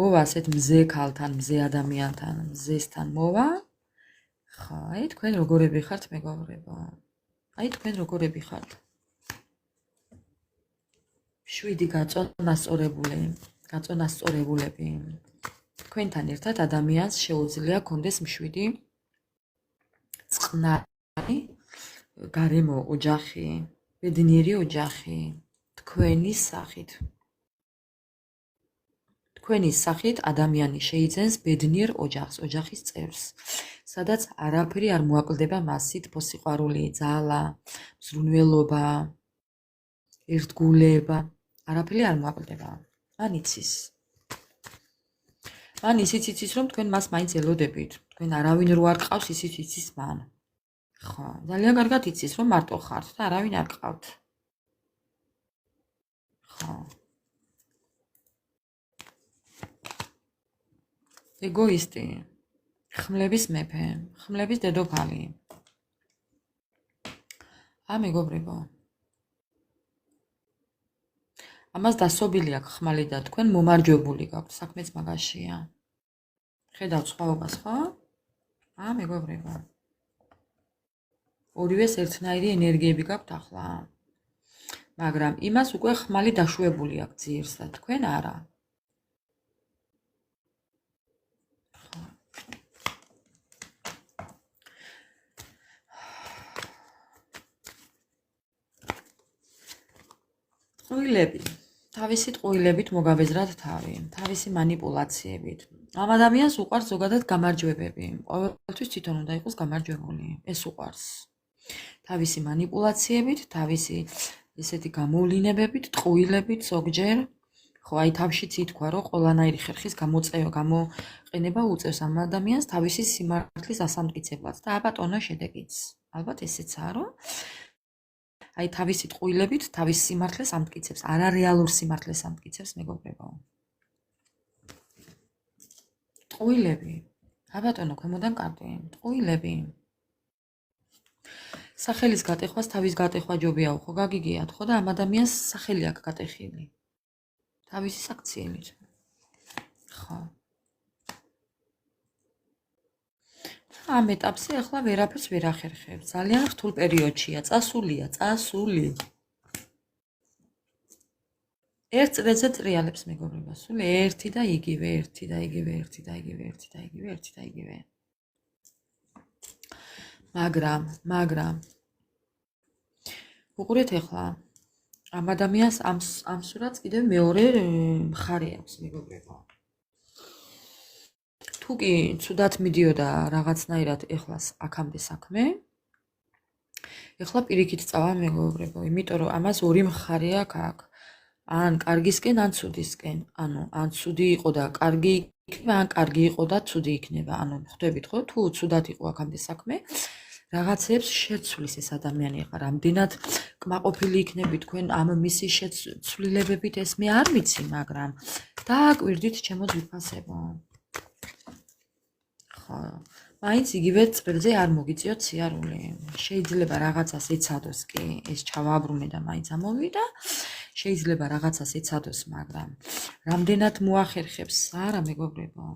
მოვა ასეთ მზე ქალთან, მზე ადამიანთან, მზესთან მოვა. ხო, აი თქვენ როგორები ხართ, მეგობრებო? აი თქვენ როგორები ხართ? 7 გაწონასწორებულები. თქვენთან ერთად ადამიანს შეუძლია კონდეს 7 წყნარი გარემო ოჯახი, ბედნიერი ოჯახი, თქვენი სახით. თქვენი სახით ადამიანი შეიძენს ბედნიერ ოჯახს, ოჯახის წევრს, სადაც არაფერი არ მოაკლდება მას, სითბო, სიყვარული, ძალა, მზრუნველობა, ერთგულება, არაფერი არ მოაკლდება. მან ისიც იცის, რომ თქვენ მას მაინც ელოდებით. თქვენ არავინ რო არ ყავს, ისიც იცის მან. ხო, ძალიან კარგად იცის, რომ მარტო ხართ და არავინ არ ყავთ. ხო. ეგოისტი, ხმლების მეფე, ხმლების დედოფალი. მეგობრებო. ამას დასობილი აქვს ხმალი და თქვენ მომარჯვებული გაქვთ, საქმეც მაგაშია. ხედავთ სხვაობას, ხო? მეგობრებო. ორივეს ერთნაირი ენერგიები გაქვთ ახლა. მაგრამ იმას უკვე ხმალი დაშვებული აქვს ძირს და თქვენ არა. ტყუილები. თავისი ტყუილებით მოგაბეზრათ თავი, თავისი манипуляციებით. ამ ადამიანს უყვარს ზოგადად გამარჯვებები. ყოველთვის თვითონ უნდა იყოს გამარჯვებული. ეს უყვარს. თავისი манипуляციებით, თავისი ესეთი გამოვლინებებით, ტყუილებით ზოგჯერ. ხო, აი თავშიც ითქვა, რომ ყველანაირი ხერხის გამოყენება უწევს ამ ადამიანს თავისი სიმართლის ასამტკიცებლად და აბატონა შედეგიც. ალბათ ესეცაა, რომ აი თავისი ტყუილებით თავის სიმართლეს ამტკიცებს, არარეალურ სიმართლეს ამტკიცებს, მეგობრებო. ტყუილები. აბატონო, ქვემოდან კარდი, ტყუილები. სახელის გატეხვას თავის გატეხვა ჯობია, ხო, გაგიგიათ, ხო და ამ ადამიანს სახელი აქვს გატეხილი. თავისი საქციელით. ხო. ამ ეტაპზე ახლა ვერაფერს ვერ ახერხებს. ძალიან რთულ პერიოდშია, წასულია. ერთ წრეზე ტრიალებს, მეგობრებო, სულ ერთი და იგივე. მაგრამ უყურეთ ახლა ამ ადამიანს ამ სურათს კიდევ მეორე მხარე აქვს, მეგობრებო. თუ კი ცუდად მიდიოდა რაღაცნაირად ეხლას აქამდე საქმე, ეხლა პირიქით წავა, მეგობრებო, იმიტომ რომ ამას ორი მხარე აქვს. ან კარგისკენ, ან ცუდისკენ. ანუ ან ცუდი იყო და კარგი იქნება, ან კარგი იყო და ცუდი იქნება. ანუ ხვდებით, ხო? თუ ცუდად იყო აქამდე საქმე, რაღაცებს შეცვლის ეს ადამიანი. ახლა რამდენად კმაყოფილი იქნები თქვენ ამ მისი შეცვლილებებით, ეს მე არ ვიცი, მაგრამ დააკვირდით ჩემო ძვირფასებო. ხო, მაინც იგივე წრეზე არ მოგიწიოთ სიარული. შეიძლება რაღაცას ეცადოს კი, ეს ჩავაბრუნე და მაინც ამოვიდა. შეიძლება რაღაცას ეცადოს, მაგრამ რამდენად მოახერხებს, არა, მეგობრებო.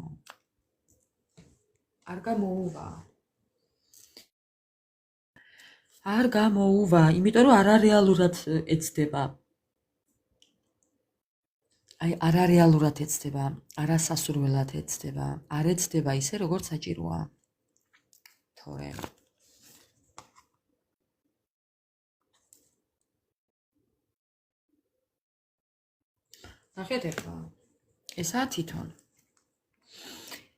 არ გამოუვა, იმიტომ რომ არარეალურად ეცდება. აი, არარეალურად ეცდება, არასასურველად ეცდება, არ ეცდება ისე, როგორც საჭიროა. თორე ნახეთ ახლა. ესაა თვითონ.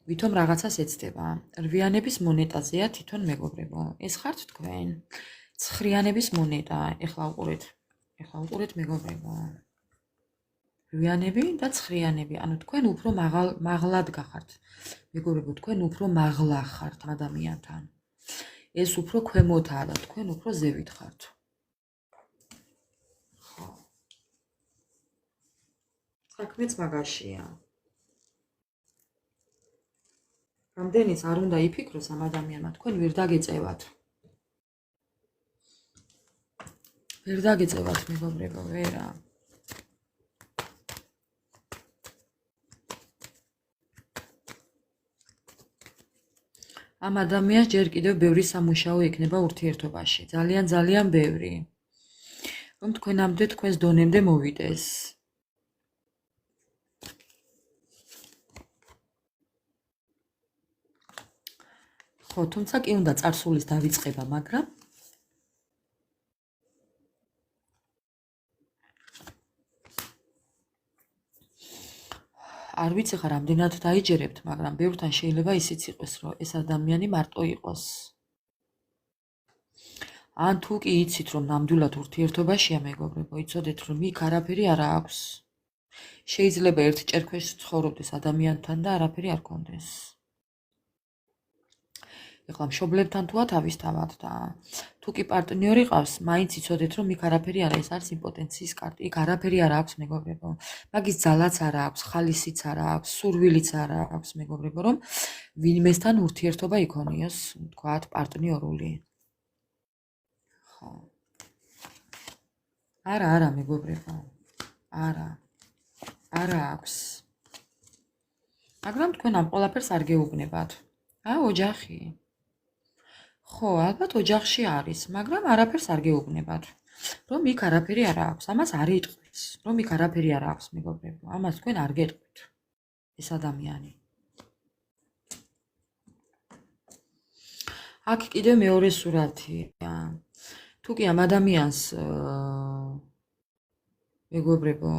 ვითომ რაღაცას ეცდება. რვიანების მონეტაზეა თვითონ მეგობრებო. ეს ხართ თქვენ. ცხრიანების მონეტა. ეხლა უყურეთ მეგობრებო. რვიანები და ცხრიანები. ანუ თქვენ უფრო მაღლად გახართ. მეგობრებო, თქვენ უფრო მაღლა ხართ ადამიანთან. ეს უფრო ქვემოთაა და თქვენ უფრო ზევით ხართ. ხო. საქმეც მაგაშია. რამდენიც არ უნდა იფიქროს ამ ადამიანმა, თქვენ ვერ დაგეწევათ. ვერ დაგეწევათ მეგობრებო, ვერა. ამ ადამიანს ჯერ კიდევ ბევრი სამუშაო ექნება ურთიერთობაში. ძალიან ბევრი. რომ თქვენამდე თქვენს დონემდე მოვიდეს. ხო, თუმცა კი უნდა წარსულის დავიწყება, მაგრამ არ ვიცი ხარ რამდენად დაიჯერებთ, მაგრამ ბევრთან შეიძლება ისიც იყოს, რომ ეს ადამიანი მარტო იყოს. ან თუ კი იცით, რომ ნამდვილად ურთიერთობაშია მეგობრებო, იცოდეთ, რომ იქ არაფერი არ აქვს. შეიძლება ერთ ჭერქვეშ ცხოვრობდეს ადამიანთან და არაფერი არ კონდეს. ეხლა მშობლებთან თუა თავისთავად და თუ კი პარტნიორი ყავს, მაინც იცოდეთ, რომ იქ არაფერი არა, ეს არის იმპოტენციის კარტი. იქ არაფერი არ აქვს მეგობრებო. მაგის ძალაც არ აქვს, ხალისიც არ აქვს, სურვილიც არ აქვს მეგობრებო, რომ ვინმესთან ურთიერთობა იქონიოს, თქვათ, პარტნიორული. ხო. არა მეგობრებო. არა აქვს. მაგრამ თქვენ ამ ყველაფერს არ გეუბნებათ. ოჯახი. ხო, ალბათ ოჯახში არის, მაგრამ არაფერს არ გეუბნებათ. რომ იქ არაფერი არ აქვს, ამას არ იტყვით, რომ იქ არაფერი არ აქვს მეგობრებო. ამას თქვენ არ გეტყვით. ეს ადამიანი. აქ კიდევ მეორე სურათია. თუ კი ამ ადამიანს მეგობრებო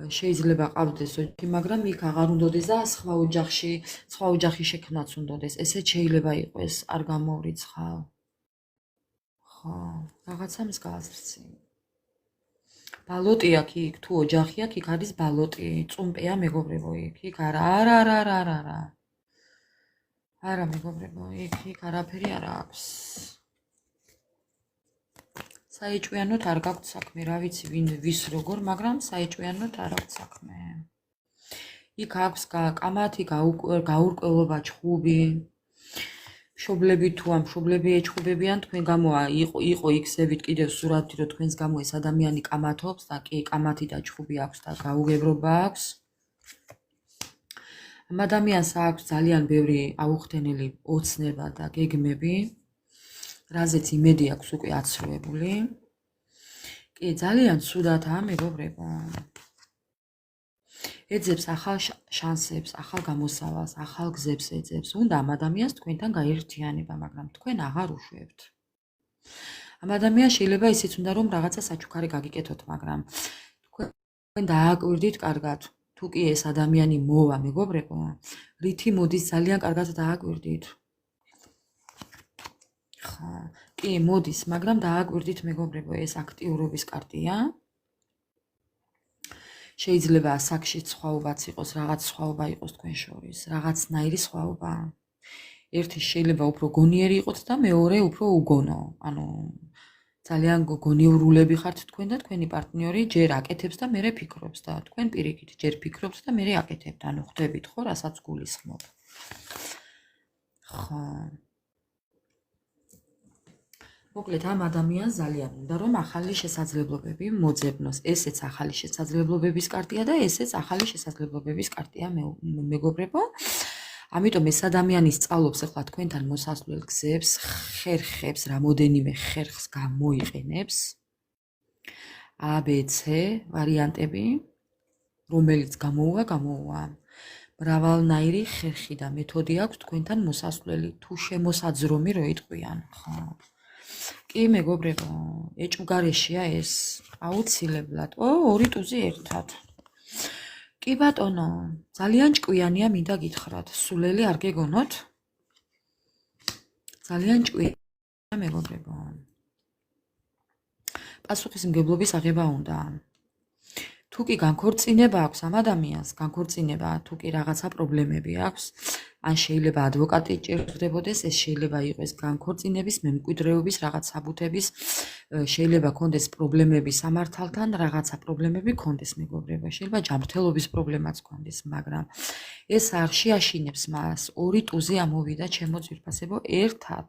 შეიძლება ყავდეს ოჯახი, მაგრამ იქ აღარ უნდოდეს და სხვა ოჯახი შექმნაც უნდოდეს. ესეც შეიძლება იყოს, არ გამოვრიცხავ. ხო, რაღაცა მსგავსი. ბალოტი აქ იქ, თუ ოჯახი აქ, იქ არის ბალოტი, წუმპეა მეგობრებო იქ. იქ არა. არა მეგობრებო, იქ არაფერი არ აქვს. საეჭვიანოდ არ გაქვთ საქმე, რა ვიცი ვის როგორ, მაგრამ საეჭვიანოდ არ აქვს საქმე. იქ აქვს კამათი, გაურკვევლობა, ჩხუბი. მშობლები თუ ამ მშობლები ეჩხუბებიან, თქვენ გამოა იყო იქ ზევით კიდევ სურათი, რომ თქვენს გამო ეს ადამიანი კამათობს და კი კამათი და ჩხუბი აქვს და გაუგებრობა აქვს. ამ ადამიანს აქვს ძალიან ბევრი აუხდენელი ოცნება და გეგმები. რაზეც იმედი აქვს უკვე აცრუებული. კი, ძალიან ცუდათაა მეგობრებო. ეძებს ახალ შანსებს, ახალ გამოსავალს, ახალ გზებს ეძებს. უნდა ამ ადამიანს თქვენთან გაერთიანება, მაგრამ თქვენ აღარ უშვებთ. ამ ადამიანს შეიძლება ისიც უნდა რომ რაღაცა საჩუქარი გაგიკეთოთ, მაგრამ თქვენ დააკვირდით კარგად. თუ კი ეს ადამიანი მოვა მეგობრებო, რითი მოდის ძალიან კარგად დააკვირდით. ხო, კი მოდის, მაგრამ დააკვირდით მეგობრებო, ეს აქტიურობის კარტია. შეიძლება ასაკში სხვაობაც იყოს, რაღაც სხვაობა იყოს თქვენ შორის, რაღაცნაირი სხვაობა. ერთი შეიძლება უფრო გონიერი იყოთ და მეორე უფრო უგონო. ანუ ძალიან გონიურულები ხართ თქვენ და თქვენი პარტნიორი ჯერ აკეთებს და მერე ფიქრობს და თქვენ პირიქით ჯერ ფიქრობთ და მერე აკეთებთ. ანუ ხვდებით ხო, რასაც გულისხმობ. ხო. მოკლედ ამ ადამიანს ძალიან უნდა რომ ახალი შესაძლებლობები მოძებნოს. ესეც ახალი შესაძლებლობების კარტია და ესეც ახალი შესაძლებლობების კარტია მეგობრებო. ამიტომ ეს ადამიანი სწავლობს ახლა თქვენთან მოსასვლელ გზებს, ხერხებს, რამოდენიმე ხერხს გამოიყენებს. ABC ვარიანტები, რომელიც გამოუვა. მრავალნაირი ხერხი და მეთოდი აქვს თქვენთან მოსასვლელი, თუ შემოსაძრომი რო იტყვიან, ხო. კი მეგობრებო, ეჭვგარეშია ეს, აუცილებლად. ორი ტუზი ერთად. კი ბატონო, ძალიან ჭკვიანია, მინდა გითხრათ, სულელი არ გეგონოთ. ძალიან ჭკვიანია, მეგობრებო. პასუხისმგებლობის აღება უნდა. თუ კი განქორწინება აქვს ამ ადამიანს, განქორწინება, თუ კი რაღაცა პრობლემები აქვს, ან შეიძლება ადვოკატი ჭირდებოდეს, ეს შეიძლება იყოს განქორწინების, მემკვიდრეობის რაღაც საბუთების, შეიძლება კონდეს პრობლემები სამართალთან, რაღაცა პრობლემები კონდეს, მეგობრებო, შეიძლება ჯანმრთელობის პრობლემაც კონდეს, მაგრამ ეს არ შეაშინებს მას. ორი ტუზი ამოვიდა ჩემო ძვირფასებო ერთად.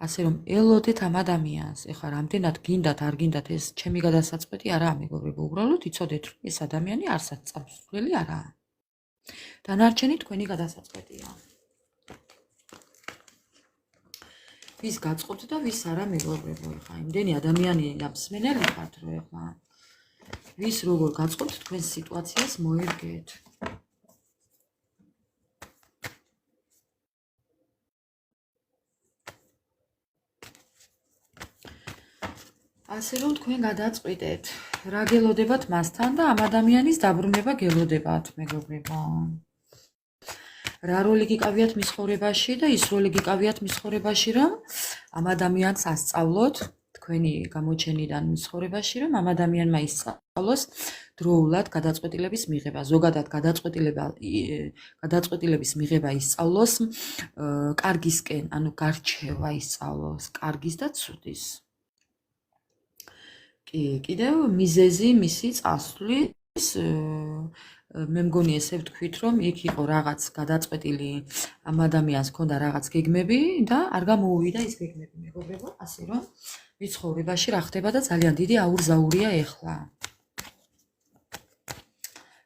ასე რომ ელოდეთ ამ ადამიანს, ეხლა რამდენად გინდათ, არ გინდათ ეს ჩემი გადასაწყვეტი არაა, მეგობრებო, უბრალოდ იცოდეთ, რომ ეს ადამიანი არსაც წამსვლელი არაა. დანარჩენი თქვენი გადასაწყვეტია. ვის გაწყობთ და ვის არა, მეგობრებო, ეხლა იმდენი ადამიანი დამსმენელი ხართ, რომ ეხლა ვის როგორ გაწყობთ თქვენ სიტუაციას მოერგეთ. ასე რომ თქვენ გადაწყვიტეთ, რა გელოდებათ მასთან და ამ ადამიანის დაბრუნება გელოდებათ, მეგობრებო. რა როლი გიკავიათ მის ცხოვრებაში და ის როლი გიკავიათ მის ცხოვრებაში, რომ ამ ადამიანს ასწავლოთ თქვენი გამოჩენიდან მის ცხოვრებაში, რომ ამ ადამიანმა ისწავლოს დროულად გადაწყვეტილების მიღება. ზოგადად გადაწყვეტილების მიღება ისწავლოს კარგისკენ, ანუ გარჩევა ისწავლოს კარგის და ცუდის. კიდევ მიზეზი მისი წასვლის მე მგონი ესე ვთქვით, რომ იქ იყო რაღაც გადაწყვეტილი ამ ადამიანს ჰქონდა რაღაც გეგმები და არ გამოუვიდა ის გეგმები, მეგობრებო, ასე რომ მის ცხოვრებაში რა ხდება და ძალიან დიდი აურზაურია ეხლა.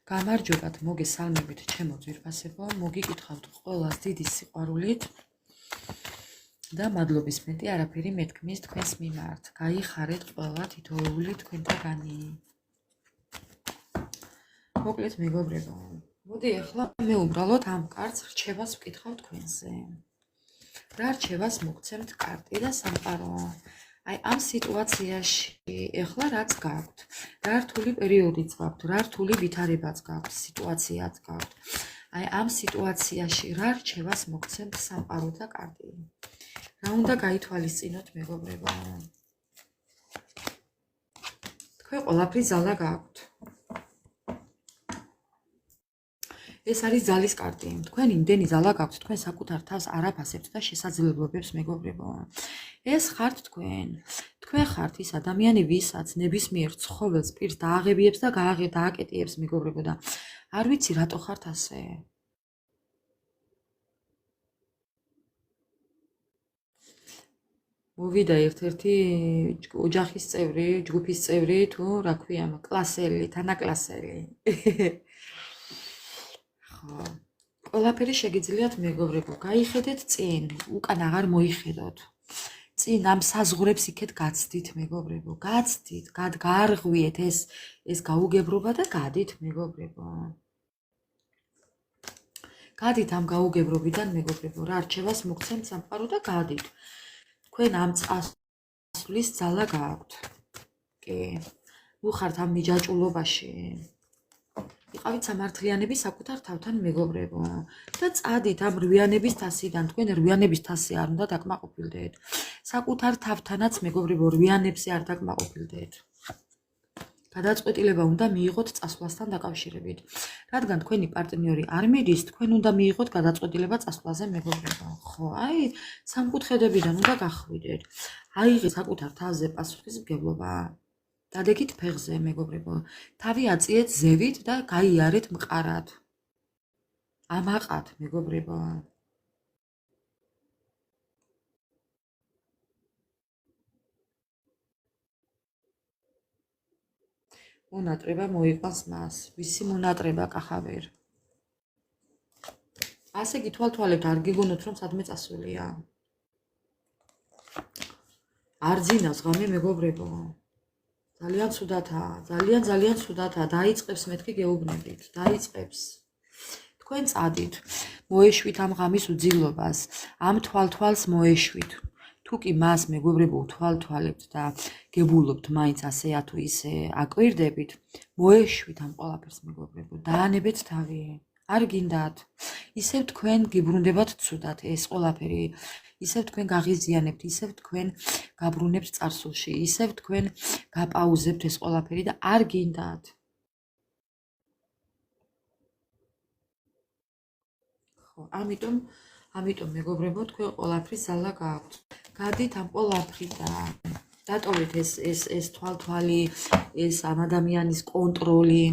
გამარჯობათ, მოგესალმებით, ჩემო ძვირფასებო, მოგიკითხავთ ყველას დიდი სიყვარულით. და მადლობის მეტი არაფერი მეთქმის თქვენს მიმართ. გაიხარეთ ყველა თითოეული თქვენთაგანი. მოკლედ მეგობრებო, მოდი ახლა მე უბრალოდ ამ კარტს რჩევას ვკითხავ თქვენზე. რა რჩევას მოგცემთ კარტი და სამყარო? აი ამ სიტუაციაში ახლა რაც გაქვთ, რა რთული პერიოდიც გაქვთ, რა რთული ვითარებაც გაქვთ, სიტუაციაც გაქვთ. აი ამ სიტუაციაში რა რჩევას მოგცემთ სამყარო და კარტი? რა უნდა გაითვალისწინოთ, მეგობრებო? თქვენ ყველაფერი ძალა გაქვთ. ეს არის ძალის კარტი. თქვენ იმდენი ძალა გაქვთ, თქვენ საკუთარ თავს არ აფასებთ და შესაძლებლობებს, მეგობრებო. ეს ხართ თქვენ. თქვენ ხართ ის ადამიანი, ვისაც ნებისმიერ ცხოველს პირს დააღებიებს და დააკეტიებს, მეგობრებო, და არ ვიცი რატო ხართ ასე. მოვიდა ერთ-ერთი ოჯახის წევრი, ჯგუფის წევრი, თუ რა ქვია, კლასელი, თანაკლასელი. ხო. ყველაფერი შეგიძლიათ, მეგობრებო, გაიხედეთ წინ, უკან აღარ მოიხედოთ. წინ ამ საზღვრებს იქეთ გაცდით, მეგობრებო, გაცდით, გაარღვიეთ ეს გაუგებრობა და გადით, მეგობრებო. გადით ამ გაუგებრობიდან, მეგობრებო, რა რჩევას მოგცემთ სამყარო და გადით. თქვენ ამ წასვლის ძალა გაქვთ. კი. უხართ ამ მიჯაჭულობაში. იყავით სამართლიანები საკუთარ თავთან, მეგობრებო. და წადით ამ რვიანების თასიდან, თქვენ რვიანების თასზე არ უნდა დაკმაყოფილდეთ. საკუთარ თავთანაც, მეგობრებო, რვიანებზე არ დაკმაყოფილდეთ. გადაწყვეტილება უნდა მიიღოთ წასვლასთან დაკავშირებით. რადგან თქვენი პარტნიორი არ მიდის, თქვენ უნდა მიიღოთ გადაწყვეტილება წასვლაზე, მეგობრებო. ხო, აი, სამკუთხედებიდან უნდა გახვიდეთ. აიღეთ საკუთარ თავზე პასუხისმგებლობა. დადეკით ფეხზე, მეგობრებო. თავი აწიეთ ზევით და გაიარეთ მყარად. ამაყათ, მეგობრებო. მონატრება მოიყვანს მას. ვისი მონატრება კახავერ. ასე გითვალთვალებთ, არ გიგონოთ, რომ სადმე წასვლია. არ ძინავს ღამე, მეგობრებო. ძალიან ცუდათაა, ძალიან ცუდათაა. დაიწყებს მეთქი გეუბნებით, დაიწყებს. თქვენ წადით, მოეშვით ამ ღამის უძილობას, ამ თვალთვალს მოეშვით. თუ კი მას მეგობრებო თვალთვალებთ და გებულობთ მაინც ასეა თუ ისე აკვირდებით, მოეშვით ამ ყველაფერს მეგობრებო, დაანებეთ თავი. არ გინდათ. ისევ თქვენ გიბრუნდებათ ცუდად ეს ყველაფერი. ისევ თქვენ გაღიზიანებთ, ისევ თქვენ გაბრუნებთ წარსულში, ისევ თქვენ გაპაუზებთ ეს ყველაფერი და არ გინდათ. ხო, ამიტომ მეგობრებო, თქვენ ყველაფრის ზალა გაქვთ. გადით ამ ყველაფრიდან. დატოვეთ ეს თვალთვალი, ეს ამ ადამიანის კონტროლი.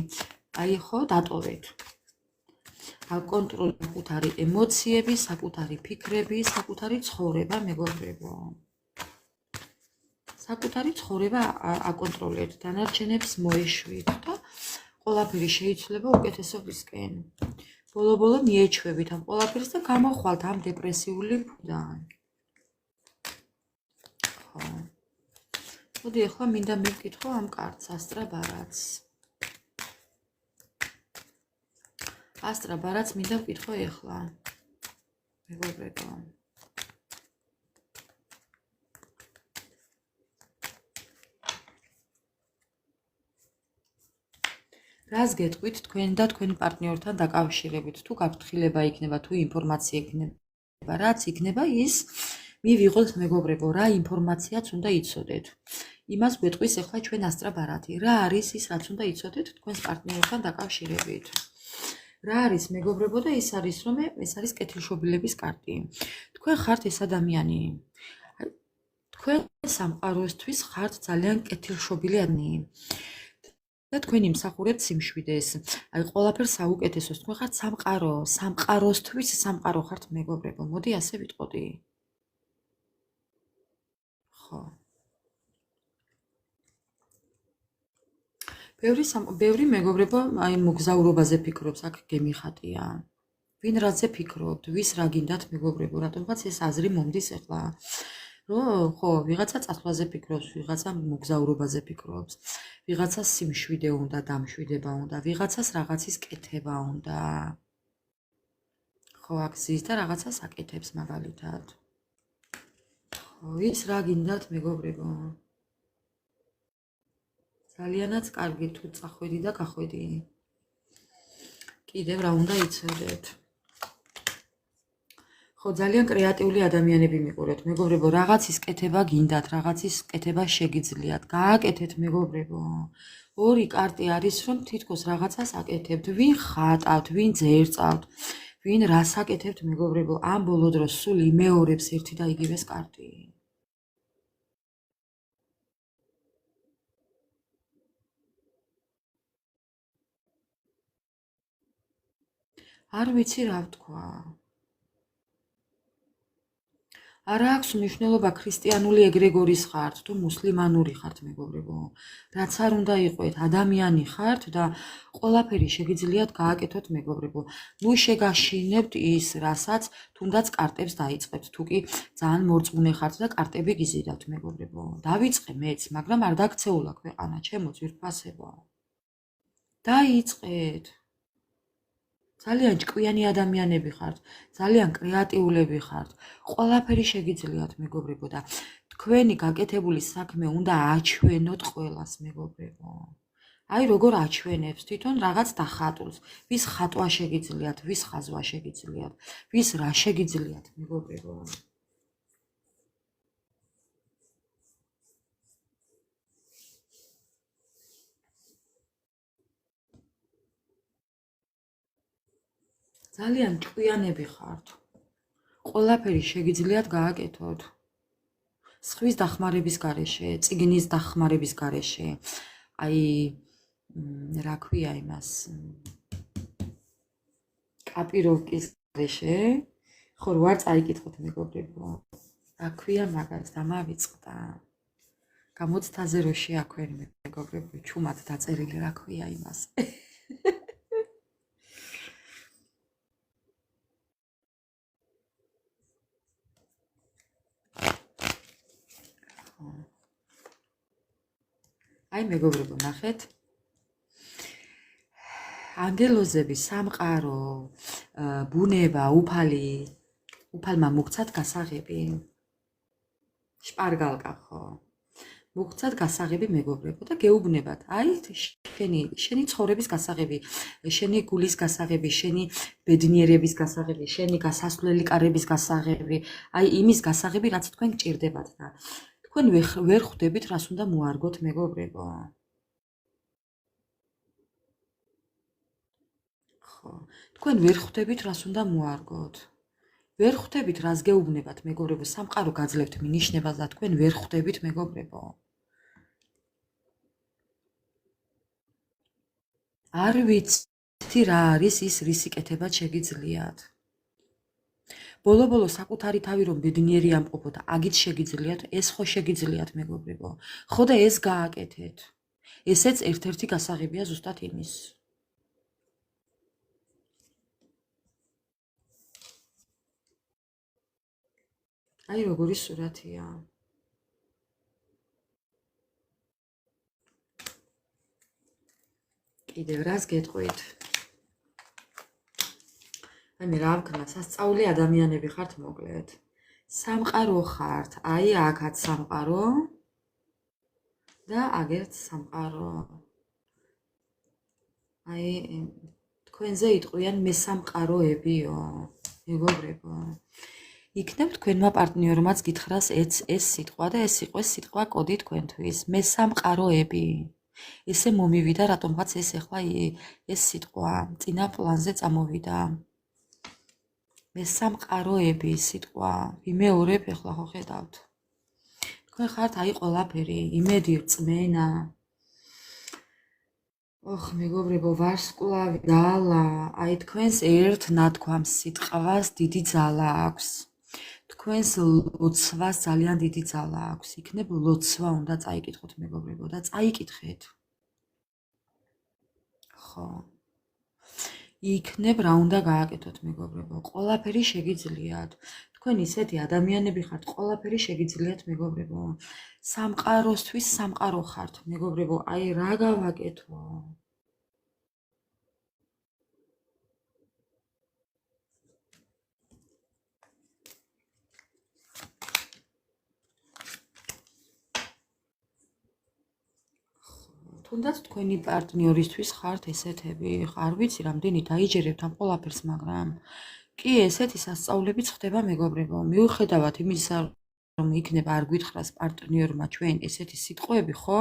აი ხო, დატოვეთ. აკონტროლეთ საკუთარი ემოციები, საკუთარი ფიქრები, საკუთარი ცხოვრება, მეგობრებო. საკუთარი ცხოვრება აკონტროლეთ, დანარჩენებს მოეშვით და ყველაფერი შეიცვლება უკეთესობისკენ. ბოლო-ბოლო მიეჩვევით ამ ყველაფერს და გამოხვალთ ამ დეპრესიული ფუდან. ხო. მოდი ახლა მინდა მივკითხო ამ კარტს, ასტრა ბარათს. ასტრა ბარათს მინდა ვკითხო ახლა. მეგობრებო. რას გეტყვით თქვენ და თქვენი პარტნიორთან დაკავშირებით, თუ გაფრთხილება იქნება, თუ ინფორმაცია იქნება, რაც იქნება ის მივიღოთ მეგობრებო, რა ინფორმაციაც უნდა იცოდეთ. იმას გვეტყვის ახლა ჩვენ ასტრა ბარათი. რა არის ის, რაც უნდა იცოდეთ თქვენს პარტნიორთან დაკავშირებით? რა არის მეგობრებო და ის არის რომ ეს არის კეთილშობილების კარტი. თქვენ ხართ ეს ადამიანი. თქვენ სამყაროსთვის ხართ ძალიან კეთილშობილი ადამიანი. და თქვენი მსახურებთ სიმშვიდეს. აი ყველაფერს საუკეთესოს. თქვენ ხართ სამყაროსთვის სამყარო ხართ მეგობრებო. მოდი ასე ვიტყოდი. ხო. ბევრი მეგობრებო აი მოგზაურობაზე ფიქრობს, აქ გემიხატია. ვინ რაზე ფიქრობთ? ვის რა გინდათ მეგობრებო? რატომღაც ეს აზრი მომდის ახლა. ხო, ვიღაცა წასვლაზე ფიქრობს, ვიღაცა მოგზაურობაზე ფიქრობს, ვიღაცას სიმშვიდე უნდა, დამშვიდება უნდა, ვიღაცას რაღაცის კეთება უნდა. ხო, აქ ზის და რაღაცას აკეთებს მაგალითად. ხო, ის რა გინდათ მეგობრებო? ძალიანაც კარგი თუ წახვედი და გახვედი. კიდევ რა უნდა იცოდეთ? ხო, ძალიან კრეატიული ადამიანები მიყურეთ, მეგობრებო, რაღაცის კეთება გინდათ, რაღაცის კეთება შეგიძლიათ. გააკეთეთ, მეგობრებო. ორი კარტი არის, რომ თითქოს რაღაცას აკეთებთ, ვინ ხატავთ, ვინ ძერწავთ, ვინ რას აკეთებთ, მეგობრებო, ამ ბოლო დროს სულ იმეორებს ერთი და იგივეს კარტი. არ ვიცი რა ვთქვა. არ აქვს მნიშვნელობა ქრისტიანული ეგრეგორის ხართ თუ მუსლიმანური ხართ მეგობრებო. რაც არ უნდა იყოთ, ადამიანი ხართ და ყველაფერი შეგიძლიათ გააკეთოთ მეგობრებო. ნუ შეგაშინებთ ის, რასაც თუნდაც კარტებს დაიწყებთ, თუ კი ძალიან მორწმუნე ხართ და კარტები გიზიდავთ მეგობრებო. დავიწყე მეც, მაგრამ არ დაქცეულა ქვეყანა, ჩემო ძვირფასებო. დაიწყეთ. ძალიან ჭკვიანი ადამიანები ხართ, ძალიან კრეატიულები ხართ. ყველაფერი შეგიძლიათ მეგობრებო და თქვენი გაკეთებული საქმე უნდა აჩვენოთ ყველას მეგობრებო. აი როგორ აჩვენებს თვითონ რაღაც დახატულს. ვის ხატვა შეგიძლიათ, ვის ხაზვა შეგიძლიათ, ვის რა შეგიძლიათ მეგობრებო. ძალიან ჭკვიანები ხართ. ყველაფერი შეგიძლიათ გააკეთოთ. სხვის დახმარების გარეშე, წიგნის დახმარების გარეშე. აი რა ქვია იმას? კაპიროვკის გარეშე. ხო, ვარ წაიკითხოთ მეგობრებო. რა ქვია მაგას დამავიწყდა. გამოცდაზე რო შეაქვენ მეგობრებო, ჩუმად დაწერილი რა ქვია იმას. აი მეგობრებო, ნახეთ. ანგელოზები, სამყარო, ბუნება, უფალმა მოგცათ გასაღები. შპარგალკა ხო. მოგცათ გასაღები მეგობრებო და გეუბნებათ, აი შენი ცხოვრების გასაღები, შენი გულის გასაღები, შენი ბედნიერების გასაღები, შენი გასასვლელი კარების გასაღები, აი იმის გასაღები, რაც თქვენ გჭირდებათ და თქვენ ვერ ხვდებით, რას უნდა მოარგოთ მეგობრებო. ხო, თქვენ ვერ ხვდებით, რას უნდა მოარგოთ. ვერ ხვდებით, რას გეუბნებათ მეგობრებო, სამყარო გაძლევთ მინიშნებას და თქვენ ვერ ხვდებით მეგობრებო. არ ვიცი რა არის ის რისი კეთებად შეგიძლიათ. ბოლო-ბოლო საკუთარი თავი რომ ბედნიერი ამყოფო და აგით შეგიძლიათ, ეს ხო შეგიძლიათ მეგობრებო. ხო და ეს გააკეთეთ. ესეც ერთ-ერთი გასაღებია ზუსტად იმის. აი როგორი სურათია. კიდევ რას გეტყვით? აი მე რა ვქნა, სასწაული ადამიანები ხართ მოკლედ. სამყარო ხართ, აი აქაც სამყარო და აგერც სამყარო. აი თქვენზე იტყვიან მესამყაროებიო, მეგობრებო. იქნებ თქვენმა პარტნიორმაც გითხრას ეს სიტყვა და ეს იყოს სიტყვა კოდი თქვენთვის. მესამყაროები. ესე მომივიდა რატომღაც ეს ახლა ეს სიტყვა წინა პლანზე წამოვიდა. მესამყაროები სიტყვა. ვიმეორებ ახლა ხო ხედავთ. თქვენ ხართ აი ყველაფერი, იმედი, რწმენა. ოხ მეგობრებო, ვარსკვლავი, ძალა, აი თქვენს ერთ ნათქვამს სიტყვას დიდი ძალა აქვს. თქვენს ლოცვას ძალიან დიდი ძალა აქვს. იქნებ ლოცვა უნდა წაიკითხოთ მეგობრებო და წაიკითხეთ. ხო. იქნებ რა უნდა გააკეთოთ მეგობრებო. ყველაფერი შეგიძლიათ. თქვენ ისეთი ადამიანები ხართ, ყველაფერი შეგიძლიათ მეგობრებო. სამყაროსთვის სამყარო ხართ მეგობრებო. აი რა გავაკეთო? თუნდაც თქვენი პარტნიორისთვის ხართ ესეთები, არ ვიცი რამდენი დაიჯერებთ ამ ყველაფერს, მაგრამ კი ესეთი სასწაულებიც ხდება მეგობრებო. მიუხედავად იმისა, რომ იქნება არ გვითხრას პარტნიორმა ჩვენ ესეთი სიტყვები, ხო?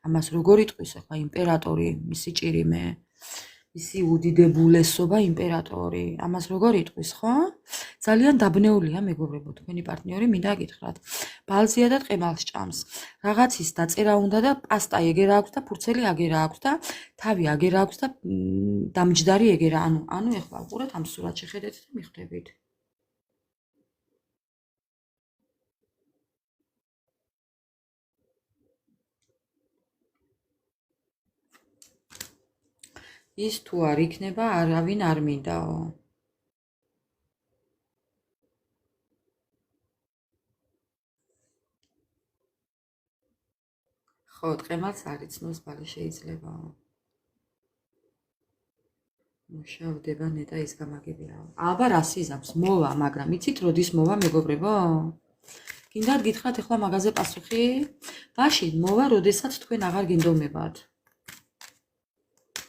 ამას როგორ იტყვის ახლა იმპერატორი, მისი ჭირიმე, მისი უდიდებულესობა იმპერატორი, ამას როგორ იტყვის, ხო? ძალიან დაბნეულია მეგობრებო, თქვენი პარტნიორი მინდა გითხრათ. ბალზია და ტყემალს ჭამს. რაღაცის დაწერა უნდა და პასტა ეგერა აქვს და ფურცელი აგერა აქვს და თავი აგერა აქვს და დამჯდარი ეგერა. ანუ ეხლა უყურეთ ამ სურათს შეხედეთ და მიხვდებით. ის თუ არ იქნება, არავინ არ მინდაო. ხო, ტყემალს არ იცნობს, ბალე შეიძლება. მუშავდება ნეტა ის გამაგებია. აბა რა სიზამს მოვა, მაგრამ იცით როდის მოვა მეგობრებო? გინდათ გითხრათ ახლა მაგაზე პასუხი? მაშინ მოვა, როდესაც თქვენ აღარ გინდომებათ.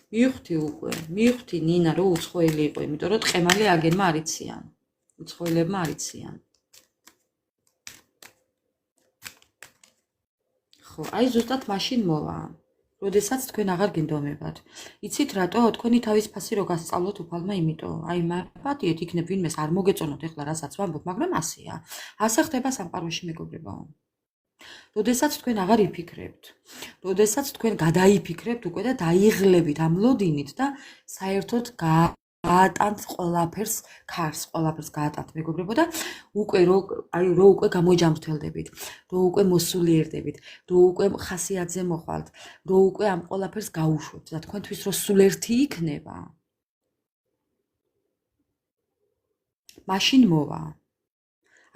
მივხვდი ნინა რომ უცხოელი იყო, იმიტომ რომ ტყემალი აგენმა არ იციან. უცხოელებმა არ იციან. ხო, აი ზუსტად მაშინ მოვა. როდესაც თქვენ აღარ გინდომებათ. იცით რატო? თქვენი თავისფასი რო გასწავლოთ უფალმა, იმიტომ. აი მართლაც იქნებ ვინმეს არ მოგეწონოთ ეხლა რასაც ვამბობ, მაგრამ ასეა. ასე ხდება სამყაროში მეგობრებო. როდესაც თქვენ აღარ იფიქრებთ. როდესაც თქვენ გადაიფიქრებთ უკვე და დაიღლებით ამ ლოდინით და საერთოდ გაატანთ ყველაფერს, ქარს ყველაფერს გაატანთ მეგობრებო და უკვე რო უკვე გამოჯამრთელდებით, რო უკვე მოსულიერდებით, რო უკვე ხასიათზე მოხვალთ, რო უკვე ამ ყველაფერს გაუშვებთ და თქვენთვის რო სულ ერთი იქნება. მაშინ მოვა.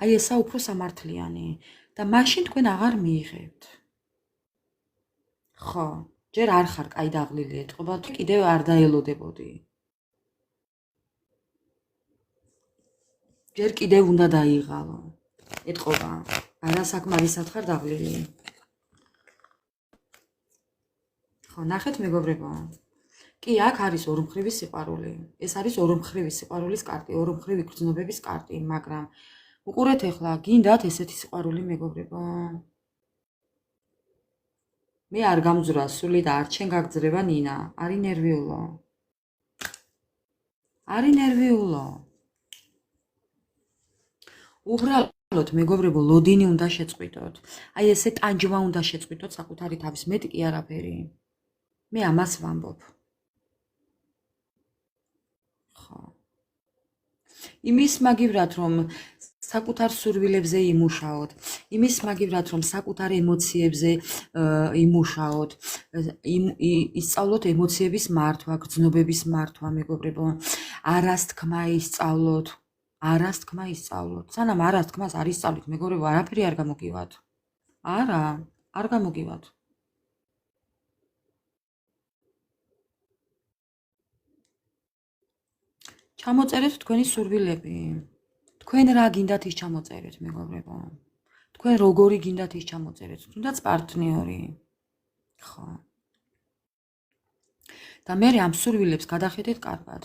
აი ესა უფრო სამართლიანი და მაშინ თქვენ აღარ მიიღებთ. ხო, ჯერ არ ხარ კაი დაღლილი ეთყობა და კიდევ არ დაელოდებოდი. ჯერ კიდევ უნდა დაიღალო. ეთყობა. არა საკმარისად ხარ დაღლილი. ხო, ნახეთ მეგობრებო. კი, აქ არის ორმხრივი სიყვარული. ეს არის ორმხრივი სიყვარულის კარტი, ორმხრივი გრძნობების კარტი, მაგრამ უყურეთ ახლა, გინდათ ესეთი სიყვარული მეგობრებო? მე არ გამძვრა სული და არ ჩემ გაგძრება ნინა. არი ნერვიულო. არი ნერვიულო. უბრალოდ მეგობრებო, ლოდინი უნდა შეწყვიტოთ. აი ესე ტანჯვა უნდა შეწყვიტოთ საკუთარი თავის, მეტი კი არაფერი. მე ამას ვამბობ. ხო. იმის მაგივრად რომ საკუთარ სურვილებზე იმუშაოთ, იმის მაგივრად რომ საკუთარ ემოციებზე იმუშაოთ, ისწავლოთ ემოციების მართვა, გრძნობების მართვა, მეგობრებო. არას თქმა ისწავლოთ, არას თქმა ისწავლოთ. სანამ არას თქმას არ ისწავლით, მეგობრებო, არაფერი არ გამოგივათ. არა, არ გამოგივათ. ჩამოწერეთ თქვენი სურვილები. თქვენ რა გინდათ ის ჩამოწერეთ, მეგობრებო. თქვენ როგორი გინდათ ის ჩამოწერეთ, თუნდაც პარტნიორი. ხო. და მე ამ სურვილებს გადახედეთ კარგად.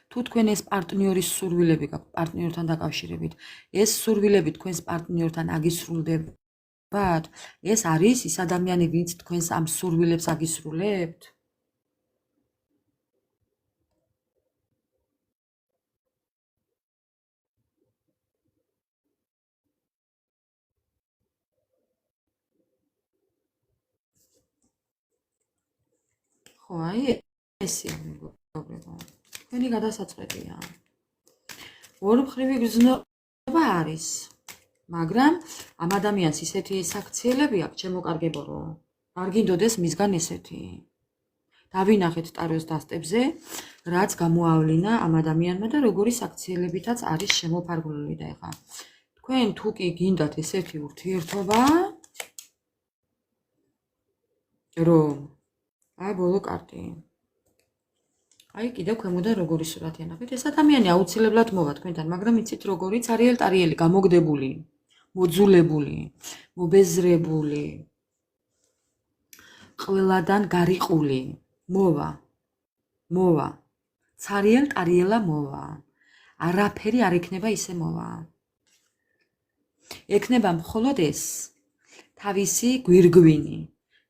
თუ თქვენ ეს პარტნიორის სურვილები გაქვთ პარტნიორთან დაკავშირებით, ეს სურვილები თქვენს პარტნიორთან აგისრულდებათ, ეს არის ის ადამიანი, ვინც თქვენს ამ სურვილებს აგისრულებთ? ხო, აი ესე მეგობრებო. თქვენი გადასაწყვეტია. ორმხრივი გრძნობა არის, მაგრამ ამ ადამიანს ისეთი საქციელები აქვს, შემოკარგებო, რომ არ გინდოდეს მისგან ესეთი. დავინახეთ ტაროს დასტებზე, რაც გამოავლინა ამ ადამიანმა და როგორი საქციელებითაც არის შემოფარგლული და ეხა. თქვენ თუ კი გინდათ ესეთი ურთიერთობა, რომ აი ბოლო კარტი. აი კიდევ ქვემოდან როგორი სურათია ნახეთ. ეს ადამიანი აუცილებლად მოვა თქვენთან, მაგრამ იცით როგორი წარიელი, გამოგდებული, მოძულებული, მობეზრებული, ყველადან გარიყული, მოვა. წარიელა მოვა. არაფერი არ ექნება ისე მოვა. ექნება მხოლოდ ეს თავისი გვირგვინი.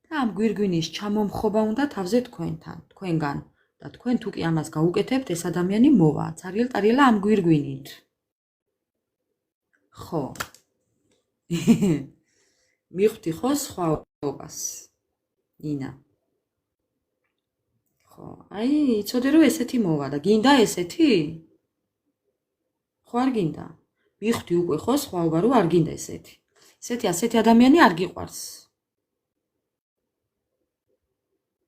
და ამ გვირგვინის ჩამომხობა უნდა თავზე თქვენგან. და თქვენ თუ კი ამას გაუკეთებთ, ეს ადამიანი მოვა, წარიელა ამ გვირგვინით. ხო. მიხვდი ხო სხვაობას? ნინა. ხო, აი, იცოდე რომ ესეთი მოვა და გინდა ესეთი? ხო არ გინდა? მიხვდი უკვე ხო სხვაობა რომ არ გინდა ესეთი. ასეთი ადამიანი არ გიყვარს.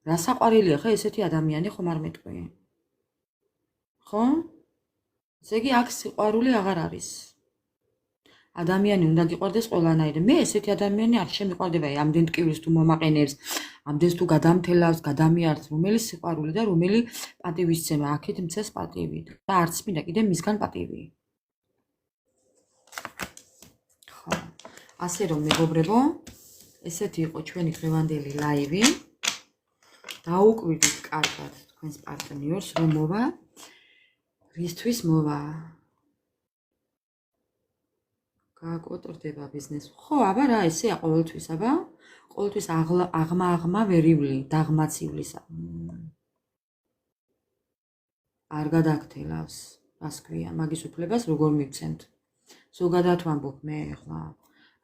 რა საყვარელია ხა ესეთი ადამიანი ხომ არ მეტყვი? ხო? ესე იგი აქ სიყვარული აღარ არის. ადამიანი უნდა გიყვარდეს ყველანაირად. მე ესეთი ადამიანი არ შემიყვარდება, ამდენ ტკივილს თუ მომაყენებს, ამდენს თუ გადამთელავს, გადამიარს, რომელი სიყვარული და რომელი პატივისცემა, აქეთ მცეს პატივი და არც მინდა კიდე მისგან პატივი. ხო. ასე რომ მეგობრებო, ესეთი იყო ჩვენი დღევანდელი ლაივი. დაუკვირდით კარგად თქვენს პარტნიორს, რომ მოვა, რისთვის მოვა. გააკოტრდება ბიზნესი. ხო, აბა რა, ესეა ყოველთვის, აბა. ყოველთვის აღმა ვერივლი, დაღმაცივლის. არ გადაგთელავს, რას ქვია, მაგის უფლებას როგორ მივცემთ. ზოგადად ვამბობ მე ახლა.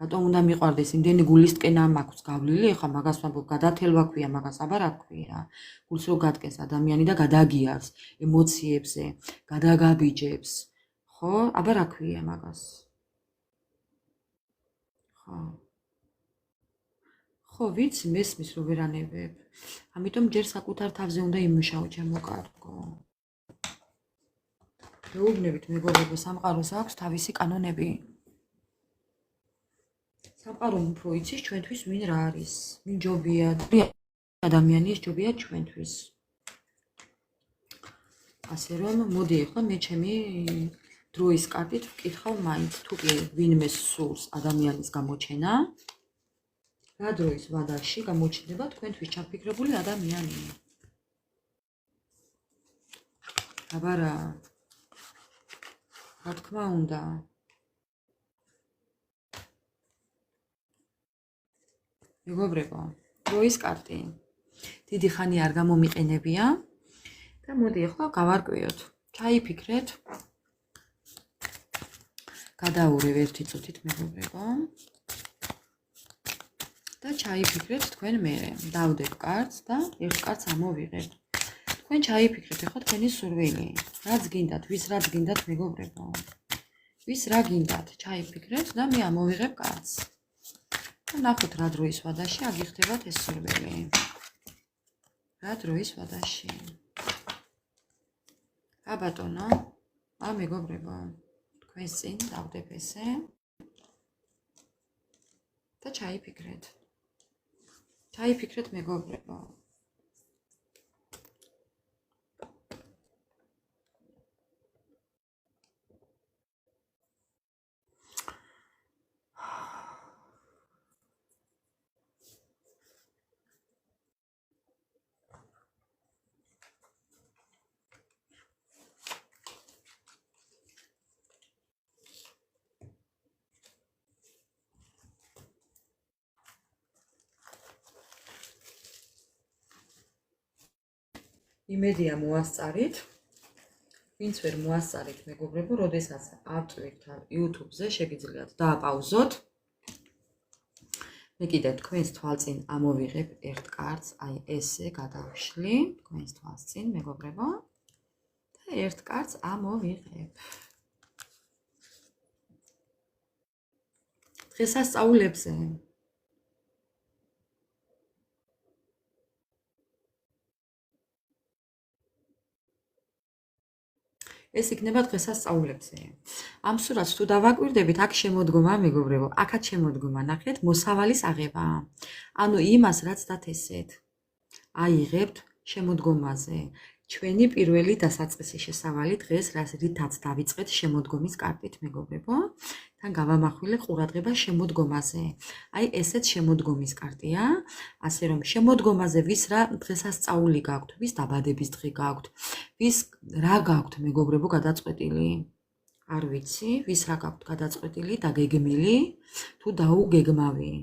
რატომ უნდა მიყვარდეს, იმდენი გულისკენა მაქვს გავლილი, ახლა მაგას ვამბობ, გადათელვა ქვია, მაგას აბა რა ქვია. გულს რო გატკეს ადამიანი და გადაგიარს ემოციებზე, გადაგაბიჯებს. ხო, აბა რა ქვია მაგას. ხო, ვიცი, მესმის რომ ვერანებებ. ამიტომ ჯერ საკუთარ თავზე უნდა იმუშაო, ჩემო კარგო. მეუბნებით მეგობრებო, სამყაროს აქვს თავისი კანონები. სამყარო უფრო იცის ჩვენთვის ვინ რა არის, ვინ ჯობია, ადამიანის ჯობია ჩვენთვის. ასე რომ, მოდი ახლა მე ჩემი დროის კარტით ვკითხავ მაინც, თუ კი ვინმე სურს ადამიანის გამოჩენა, რა დროის ვადაში გამოჩნდება თქვენთვის ჩაფიქრებული ადამიანი. აბა რა თქმა უნდა. მეგობრებო, დროის კარტი დიდი ხანი არ გამომიყენებია და მოდი ახლა გავარკვიოთ. ჩაიფიქრეთ. გადაურევ ერთი წუთით მეგობრებო. და ჩაიფიქრეთ თქვენ მერე. დავდებ კარტს და ერთ კარტს ამოვიღებ. თქვენ ჩაიფიქრეთ ახლა თქვენი სურვილი. რაც გინდათ, ვის რაც გინდათ მეგობრებო. ვის რა გინდათ, ჩაიფიქრეთ და მე ამოვიღებ კარტს. და ნახოთ რა დროის ვადაში აგიხდებათ ეს სურვილი. რა დროის ვადაში. ბატონო, მეგობრებო, თქვენს წინ დავდებ ესე და ჩაიფიქრეთ. ჩაიფიქრეთ მეგობრებო. იმედია მოასწარით. ვინც ვერ მოასწარით მეგობრებო, როდესაც ავწვირთ YouTube-ზე, შეგიძლიათ დააპაუზოთ. მე კიდევ თქვენს თვალწინ ამოვიღებ ერთ კარტს, აი ესე გადავშლი თქვენს თვალწინ მეგობრებო და ერთ კარტს ამოვიღებ. დღესასწაულებზე ეს იქნება დღესასწაულებზე. ამ სურათს თუ დავაკვირდებით, აქ შემოდგომა მეგობრებო, აქაც შემოდგომა, ნახეთ, მოსავალის აღება. ანუ იმას, რაც დათესეთ, აიღებთ შემოდგომაზე. ჩვენი პირველი დასაწყისი შესავალი დღეს, რითაც დავიწყეთ შემოდგომის კარტით მეგობრებო, თან გავამახვილე ყურადღება შემოდგომაზე. აი ესეც შემოდგომის კარტია, ასე რომ შემოდგომაზე ვის რა დღესასწაული გაქვთ, ვის დაბადების დღე გაქვთ, ვის რა გაქვთ მეგობრებო გადაწყვეტილი. არ ვიცი, ვის რა გაქვთ გადაწყვეტილი, დაგეგმილი, თუ დაუგეგმავი.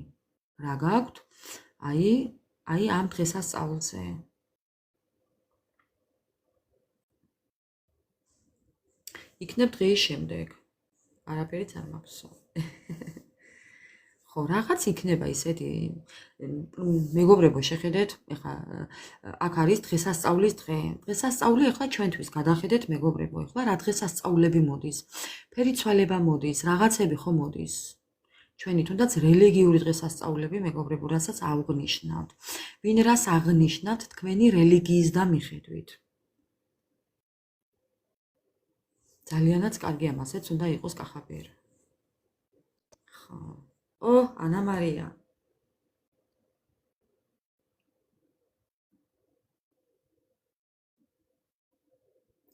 რა გაქვთ? აი ამ დღესასწაულზე. იქნებ დღეის შემდეგ. არაფერიც არ მაქვს. ხო, რაღაც იქნება ისეთი. მეგობრებო, შეხედეთ, ეხლა აქ არის დღესასწაულის დღე. დღესასწაული ეხლა ჩვენთვის გადახედეთ მეგობრებო, ეხლა რა დღესასწაულები მოდის. ფერიცვალება მოდის, რაღაცები ხო მოდის. ჩვენი თუნდაც რელიგიური დღესასწაულები მეგობრებო, რასაც აღვნიშნავთ. ვინ რას აღნიშნავთ თქვენი რელიგიისგან მიხედვით. ძალიანაც კარგი ამასაც უნდა იყოს კახაბერ. ხო. ანა მარია.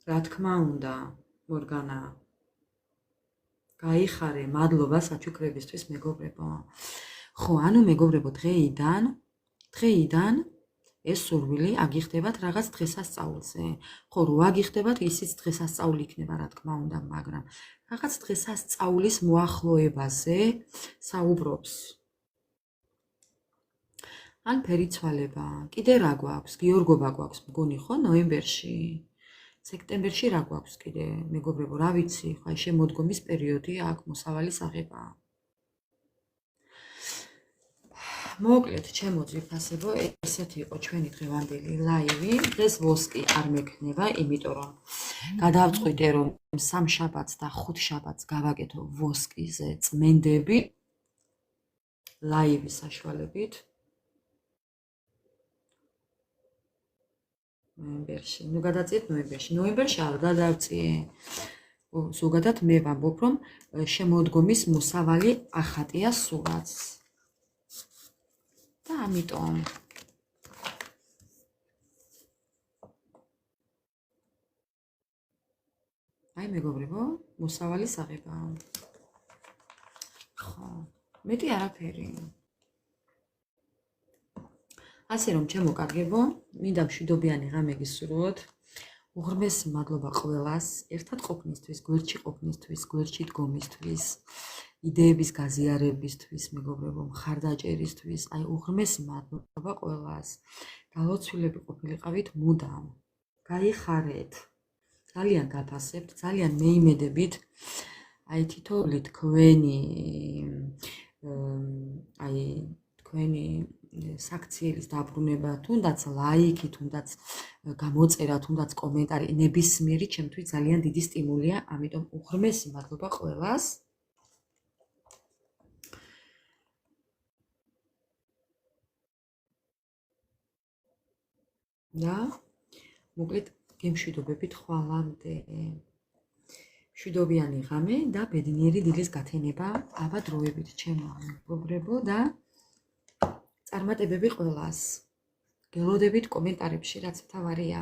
რა თქმა უნდა, მორგანა. გაიხარე, მადლობა საჩუქრებისთვის მეგობრებო. ხო, ანუ მეგობრებო, დღეიდან ეს სურვილი აგიხდებათ რაღაც დღესასწაულზე. ხო, რო აგიხდებათ, ისიც დღესასწაული იქნება, რა თქმა უნდა, მაგრამ რაღაც დღესასწაულის მოახლოებაზე საუბრობს. ან ფერიცვალება, კიდე რა გვაქვს? გიორგობა გვაქვს, მგონი ხო, ნოემბერში? სექტემბერში რა გვაქვს კიდე, მეგობრებო, რა ვიცი, ხო, შემოდგომის პერიოდი აქ მოსავალის აღება. მოკლედ, ჩემო ძვირფასებო, ესეთი იყო ჩვენი დღევანდელი ლაივი. დღეს ვოსკი არ მექნება, იმიტომ რომ გადავწყვიტე, რომ სამშაბათს და ხუთშაბათს გავაკეთო ვოსკიზე წმენდები ლაივის საშუალებით. ნოემბერში, ნუ გადაწიეთ ნოემბერში. ნოემბერში არ გადავწიე. ზოგადად მე ვამბობ, რომ შემოდგომის მოსავალი ახატია სულაც. და ამიტომ აი მეგობრებო, მოსავალი საღება. ხო, მეტი არაფერი. ასე რომ ჩემო კარგებო, მინდა მშვიდობიანი ღამე გისურვოთ. უღრმესი მადლობა ყველას, ერთად ყოფნისთვის, გვერდში ყოფნისთვის, გვერდში დგომისთვის, იდეების გაზიარებისთვის, მეგობრებო, მხარდაჭერისთვის, აი უღრმესი მადლობა ყველას. დალოცვილები ყოფილიყავით მუდამ. გაიხარეთ. ძალიან გაფასებთ, ძალიან მეიმედებით. აი თითოეული თქვენი თქვენი საქციელის დაბრუნება, თუნდაც ლაიქი, თუნდაც გამოწერა, თუნდაც კომენტარი, ნებისმიერი ჩემთვის ძალიან დიდი სტიმულია, ამიტომ უღრმესი მადლობა ყველას. და მოკლედ გემშვიდობებით ხვალამდე. მშვიდობიანი ღამე და ბედნიერი დილის გათენება აბა დროებით ჩემო მეგობრებო და წარმატებები ყველას. გელოდებით კომენტარებში, რაც მთავარია.